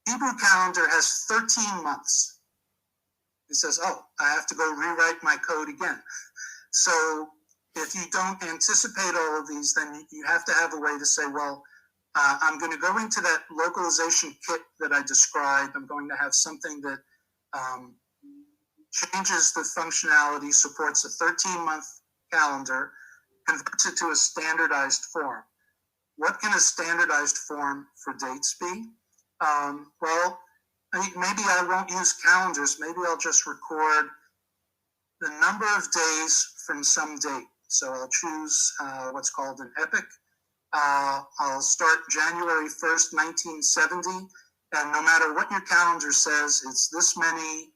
Hebrew calendar has 13 months. It says, oh, I have to go rewrite my code again. So if you don't anticipate all of these, then you have to have a way to say, well, I'm going to go into that localization kit that I described. I'm going to have something that changes the functionality, supports a 13-month calendar, converts it to a standardized form. What can a standardized form for dates be? Well, maybe I won't use calendars. Maybe I'll just record the number of days from some date. So I'll choose what's called an epoch. I'll start January 1st, 1970. And no matter what your calendar says, it's this many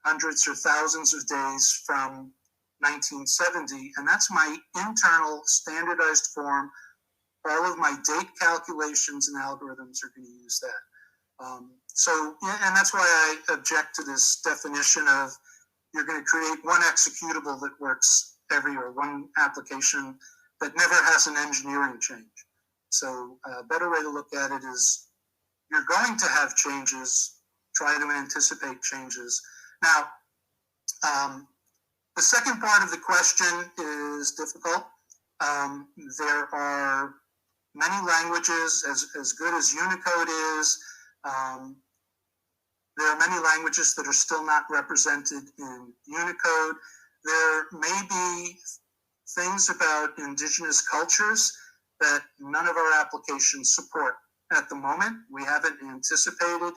hundreds or thousands of days from 1970. And that's my internal standardized form. All of my date calculations and algorithms are going to use that. And that's why I object to this definition of you're going to create one executable that works or one application that never has an engineering change. So a better way to look at it is you're going to have changes, try to anticipate changes. Now, the second part of the question is difficult. There are many languages, as good as Unicode is, there are many languages that are still not represented in Unicode. There may be things about indigenous cultures that none of our applications support at the moment. We haven't anticipated.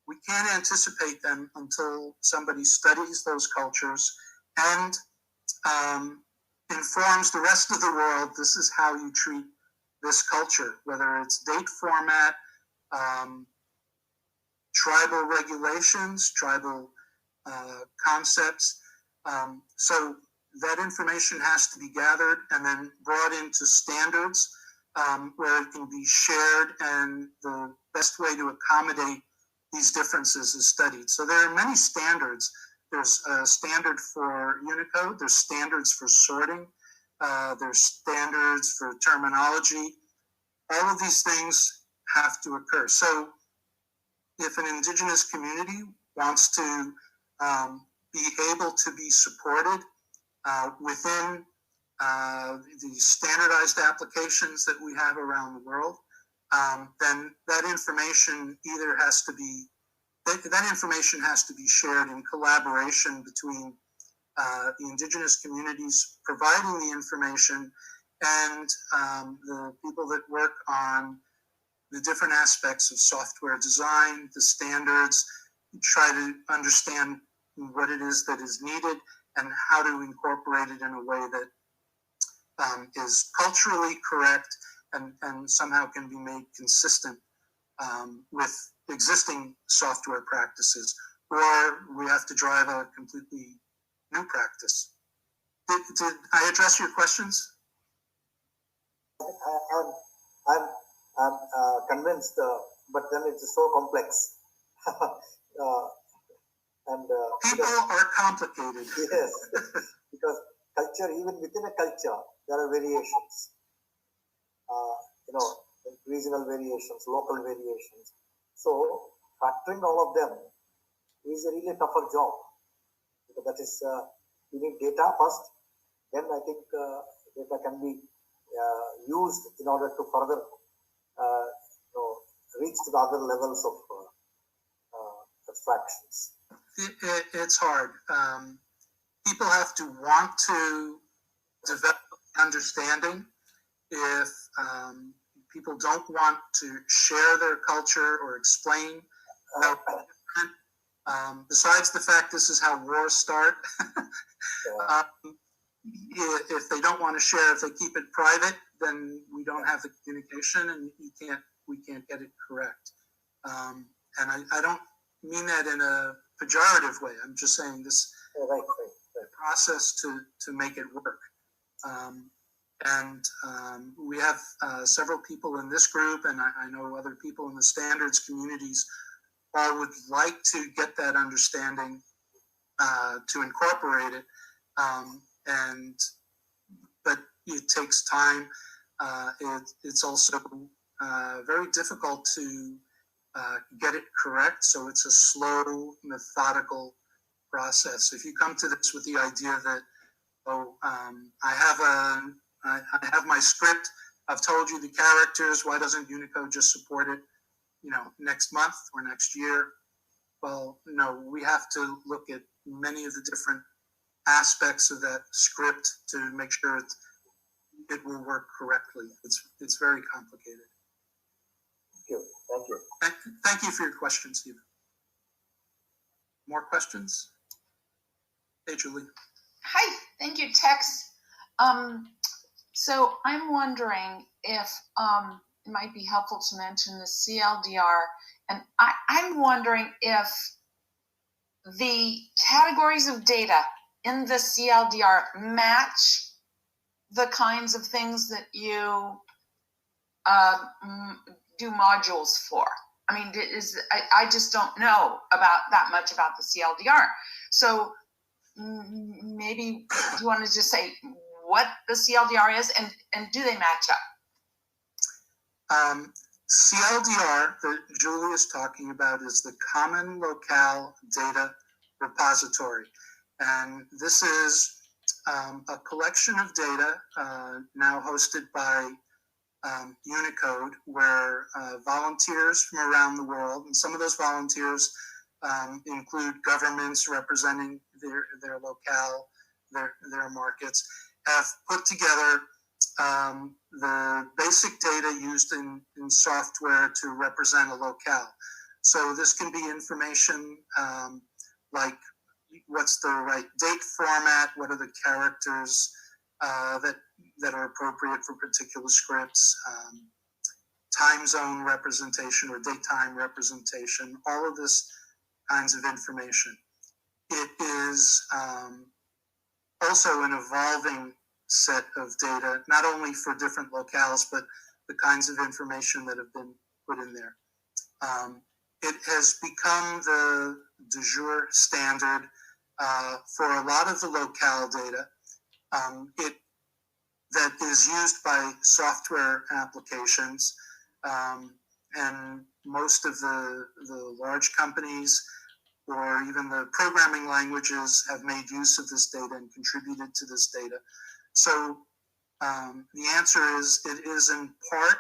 We can't anticipate them until somebody studies those cultures and informs the rest of the world this is how you treat this culture, whether it's date format, tribal regulations, tribal concepts. So that information has to be gathered and then brought into standards where it can be shared, and the best way to accommodate these differences is studied. So there are many standards. There's a standard for Unicode, there's standards for sorting, there's standards for terminology. All of these things have to occur. So if an indigenous community wants to be able to be supported within the standardized applications that we have around the world, then that information either has to be shared in collaboration between the indigenous communities providing the information and the people that work on the different aspects of software design, the standards, try to understand what it is that is needed and how to incorporate it in a way that is culturally correct and somehow can be made consistent with existing software practices, or we have to drive a completely new practice. Did I address your questions? I'm convinced, but then it's so complex. People are complicated. Yes, because culture, even within a culture, there are variations. Regional variations, local variations. So factoring all of them is a really tougher job, because that is you need data first. Then I think data can be used in order to further reach to the other levels of abstractions. It's hard. People have to want to develop understanding. If people don't want to share their culture or explain how besides the fact this is how wars start, if they don't want to share, if they keep it private, then we don't have the communication, and we can't get it correct. And I don't mean that in a pejorative way. I'm just saying this process to make it work. We have several people in this group, and I know other people in the standards communities all would like to get that understanding to incorporate it. But it takes time. It's also very difficult to get it correct. So it's a slow, methodical process. If you come to this with the idea that, I have my script, I've told you the characters, why doesn't Unicode just support it, next month or next year? Well, no, we have to look at many of the different aspects of that script to make sure it will work correctly. It's very complicated. Thank you. Thank you for your question, Stephen. More questions? Hey, Julie. Hi, thank you, Tex. So I'm wondering if it might be helpful to mention the CLDR, and I'm wondering if the categories of data in the CLDR match the kinds of things that you do modules for. I mean, I just don't know about that much about the CLDR. So maybe you want to just say what the CLDR is, and do they match up? CLDR that Julie is talking about is the Common Locale Data Repository. And this is a collection of data now hosted by Unicode, where volunteers from around the world, and some of those volunteers include governments representing their locale, their markets, have put together the basic data used in software to represent a locale. So this can be information like what's the right date format, what are the characters that are appropriate for particular scripts, time zone representation or date time representation, all of this kinds of information. It is also an evolving set of data, not only for different locales, but the kinds of information that have been put in there. It has become the de jure standard for a lot of the locale data. That is used by software applications, and most of the large companies or even the programming languages have made use of this data and contributed to this data. So the answer is it is in part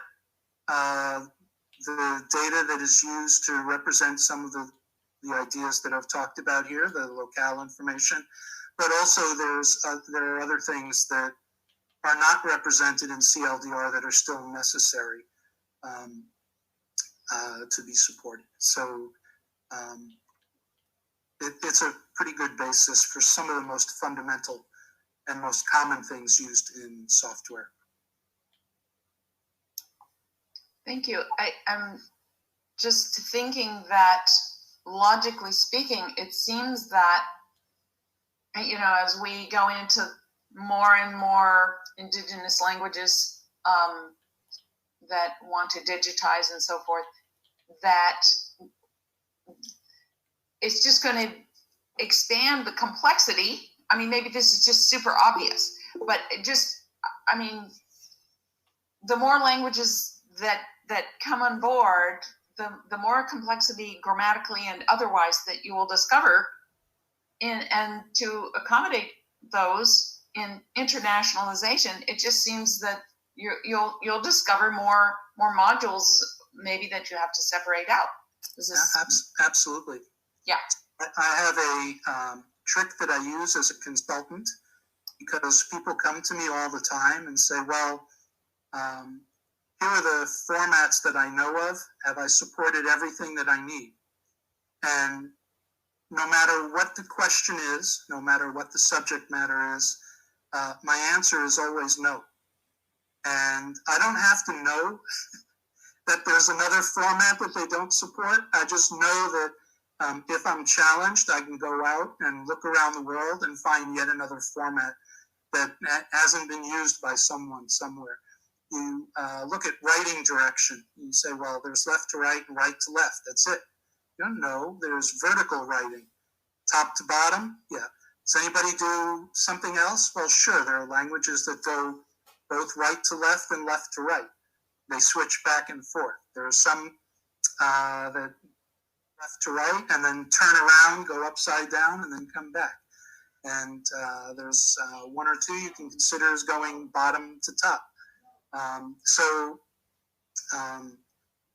the data that is used to represent some of the ideas that I've talked about here, the locale information, but also there are other things that are not represented in CLDR that are still necessary to be supported. So it's a pretty good basis for some of the most fundamental and most common things used in software. Thank you. I'm just thinking that, logically speaking, it seems that, you know, as we go into more and more indigenous languages that want to digitize and so forth, that it's just going to expand the complexity. I mean, maybe this is just super obvious, but it just, I mean, the more languages that come on board, the more complexity grammatically and otherwise that you will discover and to accommodate those in internationalization, it just seems that you'll discover more modules maybe that you have to separate out. Absolutely. Yeah. I have a trick that I use as a consultant, because people come to me all the time and say, well, here are the formats that I know of. Have I supported everything that I need? And no matter what the question is, no matter what the subject matter is, my answer is always no. And I don't have to know that there's another format that they don't support. I just know that if I'm challenged, I can go out and look around the world and find yet another format that hasn't been used by someone somewhere. You look at writing direction. You say, well, there's left to right and right to left. That's it. You don't know. There's vertical writing, top to bottom. Yeah. Does anybody do something else? Well, sure. There are languages that go both right to left and left to right. They switch back and forth. There are some that left to right and then turn around, go upside down, and then come back. And there's one or two you can consider as going bottom to top.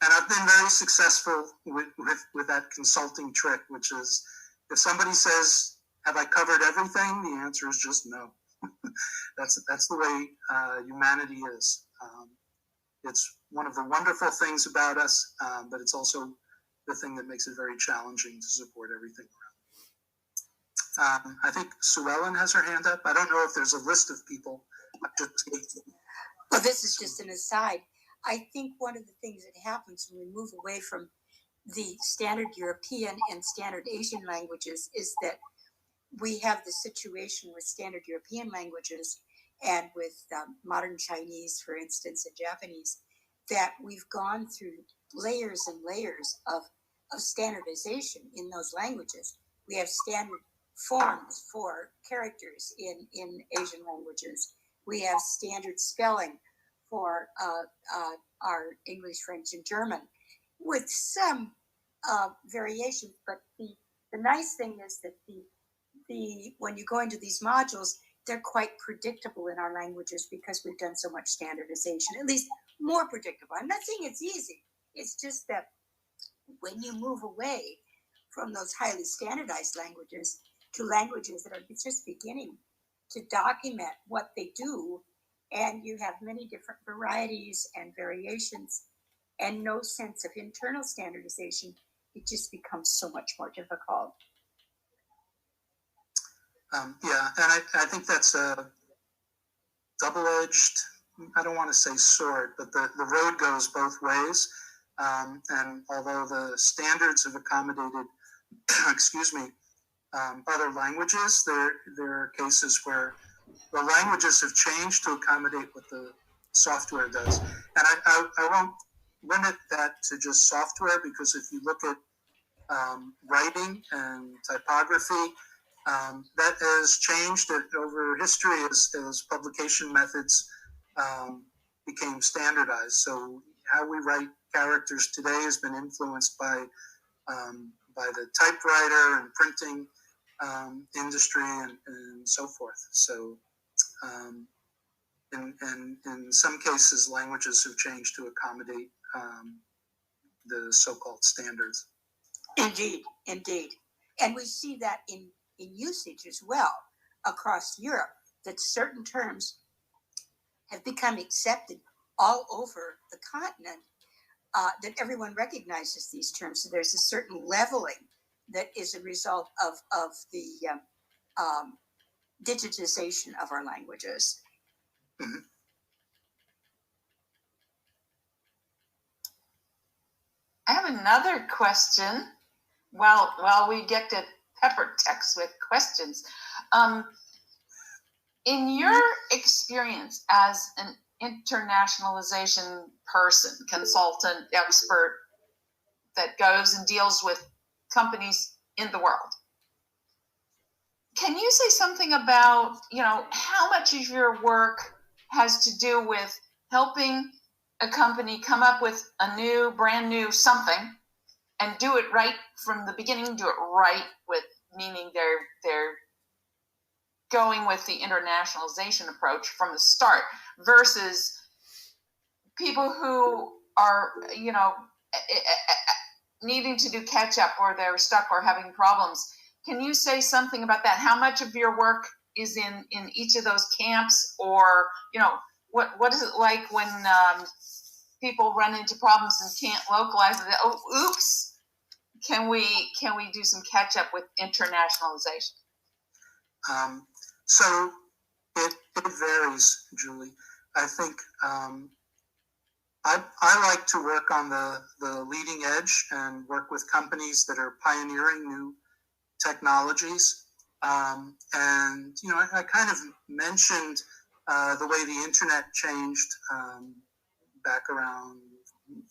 And I've been very successful with that consulting trick, which is if somebody says, have I covered everything? The answer is just no. That's the way humanity is. It's one of the wonderful things about us, but it's also the thing that makes it very challenging to support everything around. I think Sue Ellen has her hand up. I don't know if there's a list of people. Well, this is just an aside. I think one of the things that happens when we move away from the standard European and standard Asian languages is that we have the situation with standard European languages and with modern Chinese, for instance, and Japanese, that we've gone through layers and layers of standardization in those languages. We have standard forms for characters in Asian languages. We have standard spelling for our English, French, and German, with some variations. But the nice thing is that when you go into these modules, they're quite predictable in our languages because we've done so much standardization, at least more predictable. I'm not saying it's easy. It's just that when you move away from those highly standardized languages to languages that are just beginning to document what they do, and you have many different varieties and variations and no sense of internal standardization, it just becomes so much more difficult. Yeah, and I think that's a double-edged, I don't want to say sword, but the road goes both ways. And although the standards have accommodated, excuse me, other languages. There are cases where the languages have changed to accommodate what the software does. And I won't limit that to just software, because if you look at writing and typography, that has changed over history as publication methods became standardized. So how we write characters today has been influenced by the typewriter and printing industry and so forth. So in some cases, languages have changed to accommodate the so-called standards. Indeed, indeed. And we see that in usage as well across Europe, that certain terms have become accepted all over the continent, that everyone recognizes these terms. So there's a certain leveling that is a result of the digitization of our languages. Mm-hmm. I have another question. While we get to pepper Tex with questions, in your experience as an internationalization person, consultant, expert that goes and deals with companies in the world, can you say something about, how much of your work has to do with helping a company come up with a brand new something and do it right from the beginning, do it right, with meaning they're going with the internationalization approach from the start, versus people who are, needing to do catch up, or they're stuck or having problems? Can you say something about that? How much of your work is in each of those camps, or, what is it like when people run into problems and can't localize it? Oh, oops. Can we do some catch up with internationalization? So it varies, Julie. I think I like to work on the leading edge and work with companies that are pioneering new technologies. And I kind of mentioned the way the internet changed back around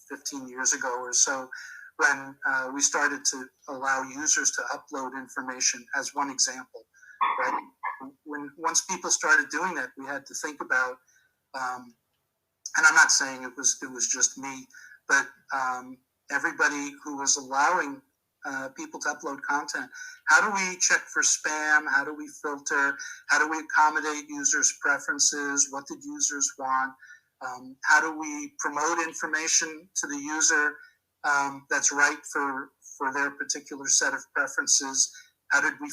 15 years ago or so, when we started to allow users to upload information, as one example, right? Once people started doing that, we had to think about, and I'm not saying it was just me, but everybody who was allowing people to upload content. How do we check for spam? How do we filter? How do we accommodate users' preferences? What did users want? How do we promote information to the user that's right for their particular set of preferences? How did we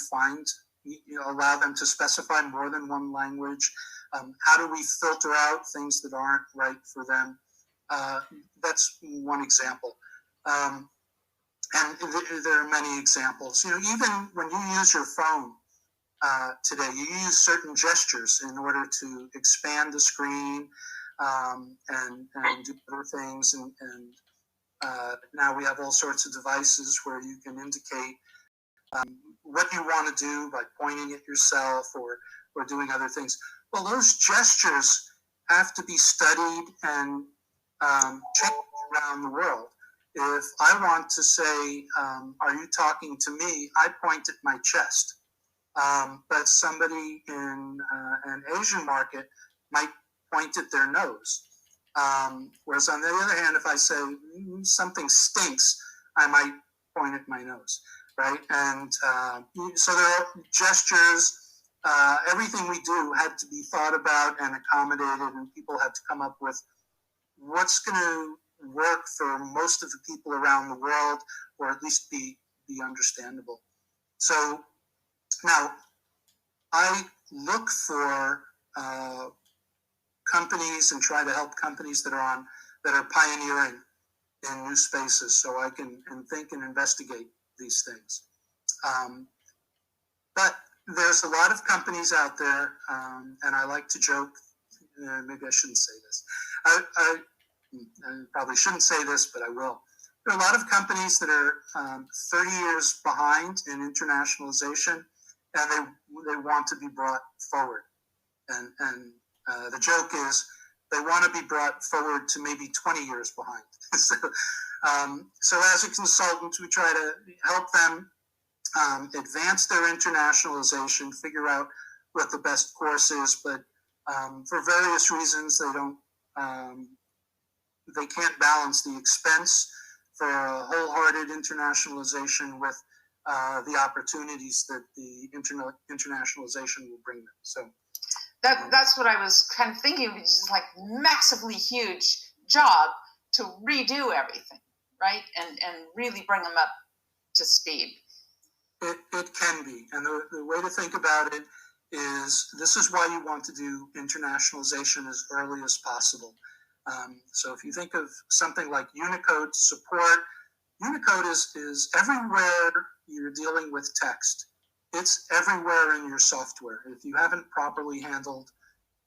allow them to specify more than one language? How do we filter out things that aren't right for them? That's one example. And there are many examples. Even when you use your phone today, you use certain gestures in order to expand the screen and do other things. And now we have all sorts of devices where you can indicate what you want to do by pointing at yourself or doing other things. Well, those gestures have to be studied and checked around the world. If I want to say, are you talking to me? I point at my chest. But somebody in an Asian market might point at their nose. Whereas on the other hand, if I say something stinks, I might point at my nose, right? And so there are gestures. Everything we do had to be thought about and accommodated, and people had to come up with what's going to work for most of the people around the world, or at least be understandable. So now I look for companies and try to help companies that are pioneering in new spaces, so I can think and investigate these things. But there's a lot of companies out there, and I like to joke. Maybe I shouldn't say this. I probably shouldn't say this, but I will. there are a lot of companies that are 30 years behind in internationalization, and they want to be brought forward. And the joke is they want to be brought forward to maybe 20 years behind. So as a consultant, we try to help them advance their internationalization, figure out what the best course is, but for various reasons, they can't balance the expense for a wholehearted internationalization with the opportunities that the internationalization will bring them. So that's what I was kind of thinking, which is like massively huge job to redo everything, right? And really bring them up to speed. It can be. And the way to think about it is this is why you want to do internationalization as early as possible. So if you think of something like Unicode support, Unicode is everywhere you're dealing with text. It's everywhere in your software. If you haven't properly handled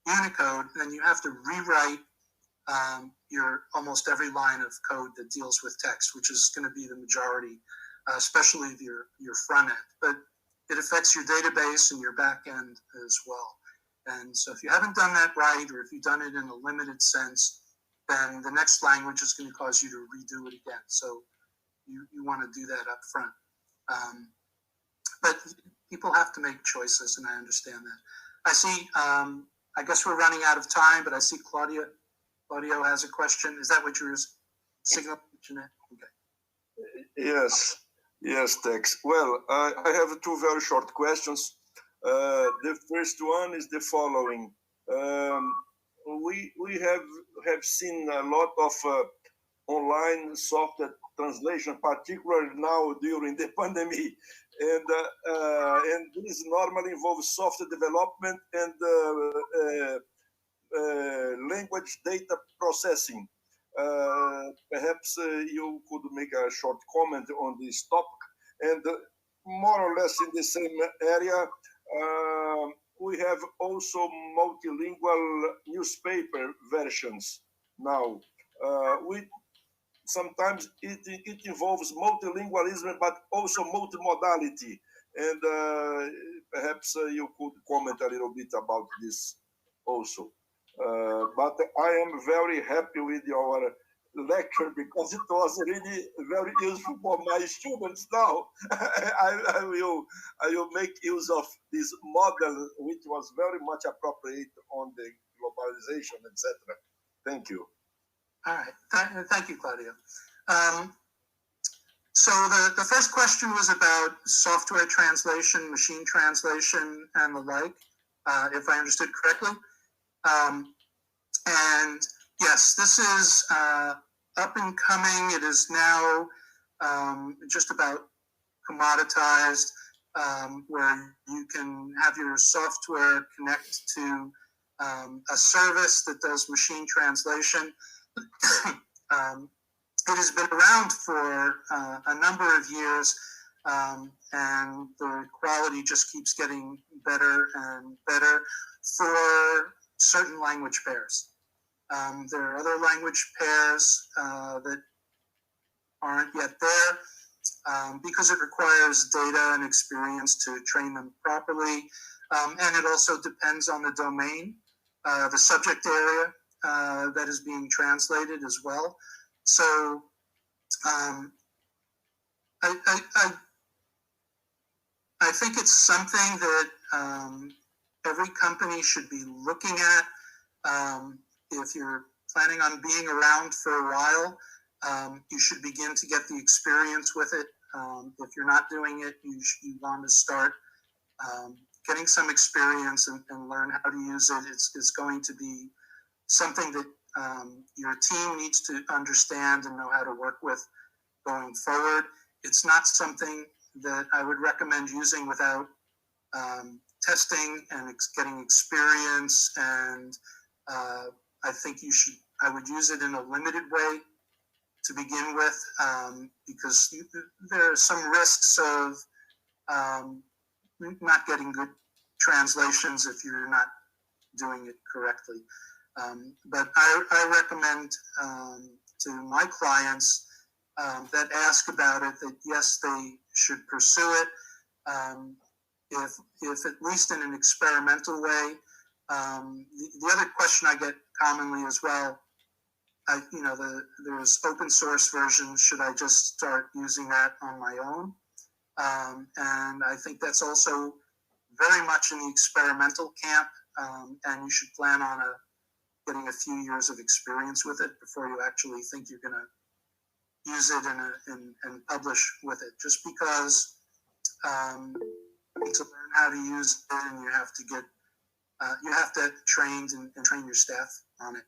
Unicode, then you have to rewrite your almost every line of code that deals with text, which is going to be the majority, especially your front end. But it affects your database and your back end as well. And so if you haven't done that right, or if you've done it in a limited sense, then the next language is going to cause you to redo it again. So you want to do that up front. But people have to make choices, and I understand that. I see, I guess we're running out of time, but I see Claudio has a question. Is that what you're signaling, Jeanette? Okay. Yes, Tex. Well, I have two very short questions. The first one is the following. We have seen a lot of online software translation, particularly now during the pandemic, and this normally involves software development and language data processing. Perhaps you could make a short comment on this topic. And more or less in the same area, we have also multilingual newspaper versions now. Sometimes it involves multilingualism, but also multimodality. And perhaps you could comment a little bit about this also. But I am very happy with your lecture because it was really very useful for my students now. I will make use of this model, which was very much appropriate on the globalization, etc. Thank you. All right. Thank you, Claudio. So the first question was about software translation, machine translation, and the like, if I understood correctly. And yes, this is up and coming. It is now just about commoditized, where you can have your software connect to a service that does machine translation. It has been around for a number of years, and the quality just keeps getting better and better for certain language pairs. There are other language pairs that aren't yet there because it requires data and experience to train them properly, and it also depends on the domain, the subject area that is being translated as well. So I think it's something that every company should be looking at. If you're planning on being around for a while, you should begin to get the experience with it. If you're not doing it, you want to start getting some experience and learn how to use it. It's going to be something that your team needs to understand and know how to work with going forward. It's not something that I would recommend using without testing and getting experience. And I think I would use it in a limited way to begin with, because there are some risks of not getting good translations if you're not doing it correctly. But I recommend to my clients that ask about it, that yes, they should pursue it, if at least in an experimental way. The other question I get commonly as well, there's open source versions. Should I just start using that on my own? And I think that's also very much in the experimental camp, and you should plan on getting a few years of experience with it before you actually think you're going to use it and publish with it. Just because to learn how to use it, and you have to trained and train your staff on it.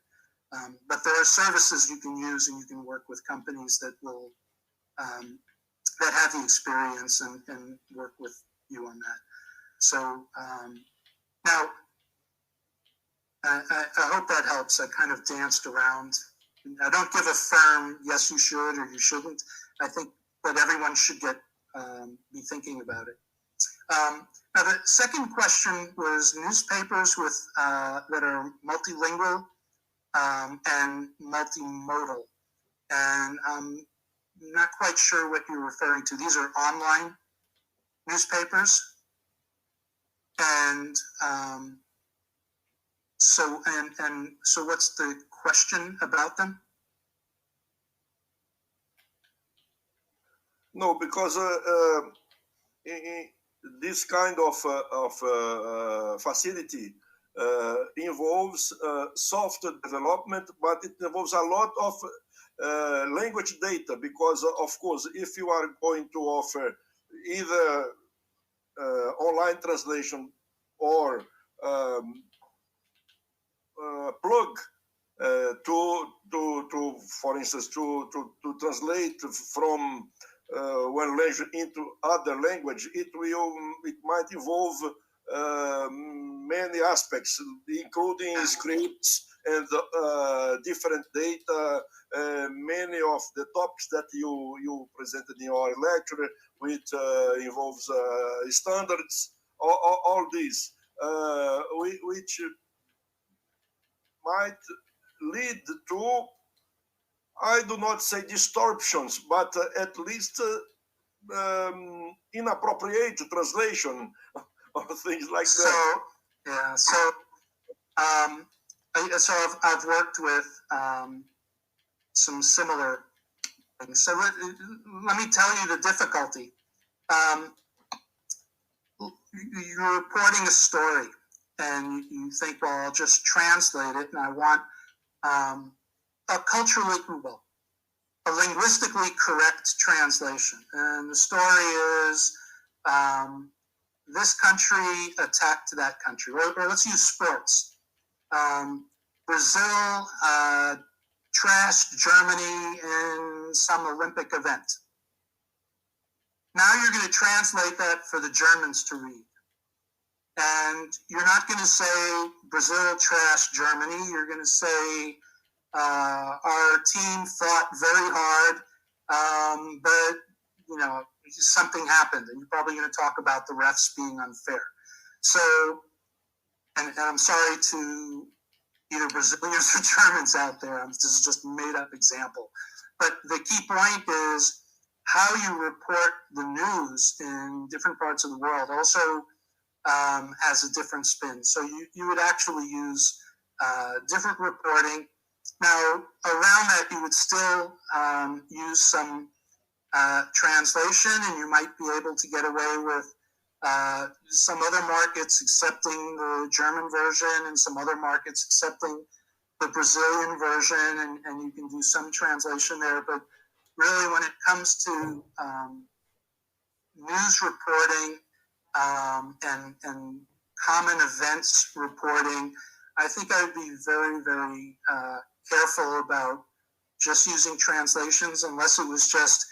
But there are services you can use, and you can work with companies that will that have the experience and work with you on that. So now, I hope that helps. I kind of danced around. I don't give a firm yes you should or you shouldn't. I think that everyone should be thinking about it. Now the second question was newspapers that are multilingual and multimodal, and I'm not quite sure what you're referring to. These are online newspapers, and so what's the question about them? No, because this kind of facility involves software development, but it involves a lot of language data, because of course, if you are going to offer either online translation or plug to for instance to translate from one language into other language, it might involve many aspects, including scripts and different data. Many of the topics that you presented in your lecture, which involves standards, all these, which might lead to, I do not say distortions, but at least inappropriate translation or things like that. Yeah. So I've worked with some similar things. So let me tell you the difficulty. You're reporting a story, and you think, well, I'll just translate it, and I want a culturally, well, a linguistically correct translation. And the story is this country attacked that country. Or let's use sports. Brazil trashed Germany in some Olympic event. Now you're going to translate that for the Germans to read. And you're not going to say Brazil trashed Germany. You're going to say our team fought very hard, but something happened, and you're probably going to talk about the refs being unfair. So, and I'm sorry to either Brazilians or Germans out there. This is just a made-up example, but the key point is how you report the news in different parts of the world also has a different spin. So you would actually use different reporting. Now, around that, you would still use some translation, and you might be able to get away with some other markets accepting the German version and some other markets accepting the Brazilian version, and you can do some translation there. But really, when it comes to news reporting and common events reporting, I think I would be very, very careful about just using translations, unless it was just,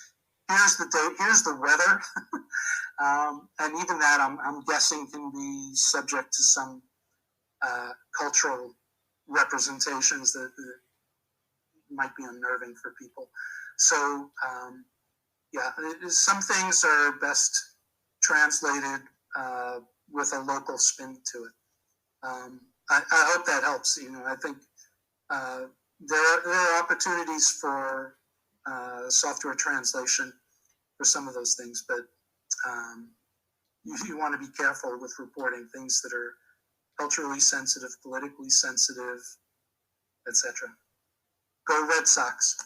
here's the date, here's the weather. And even that, I'm guessing, can be subject to some cultural representations that might be unnerving for people. So, yeah, some things are best translated with a local spin to it. I hope that helps. I think there are opportunities for software translation for some of those things, but you want to be careful with reporting things that are culturally sensitive, politically sensitive, etc. Go Red Sox.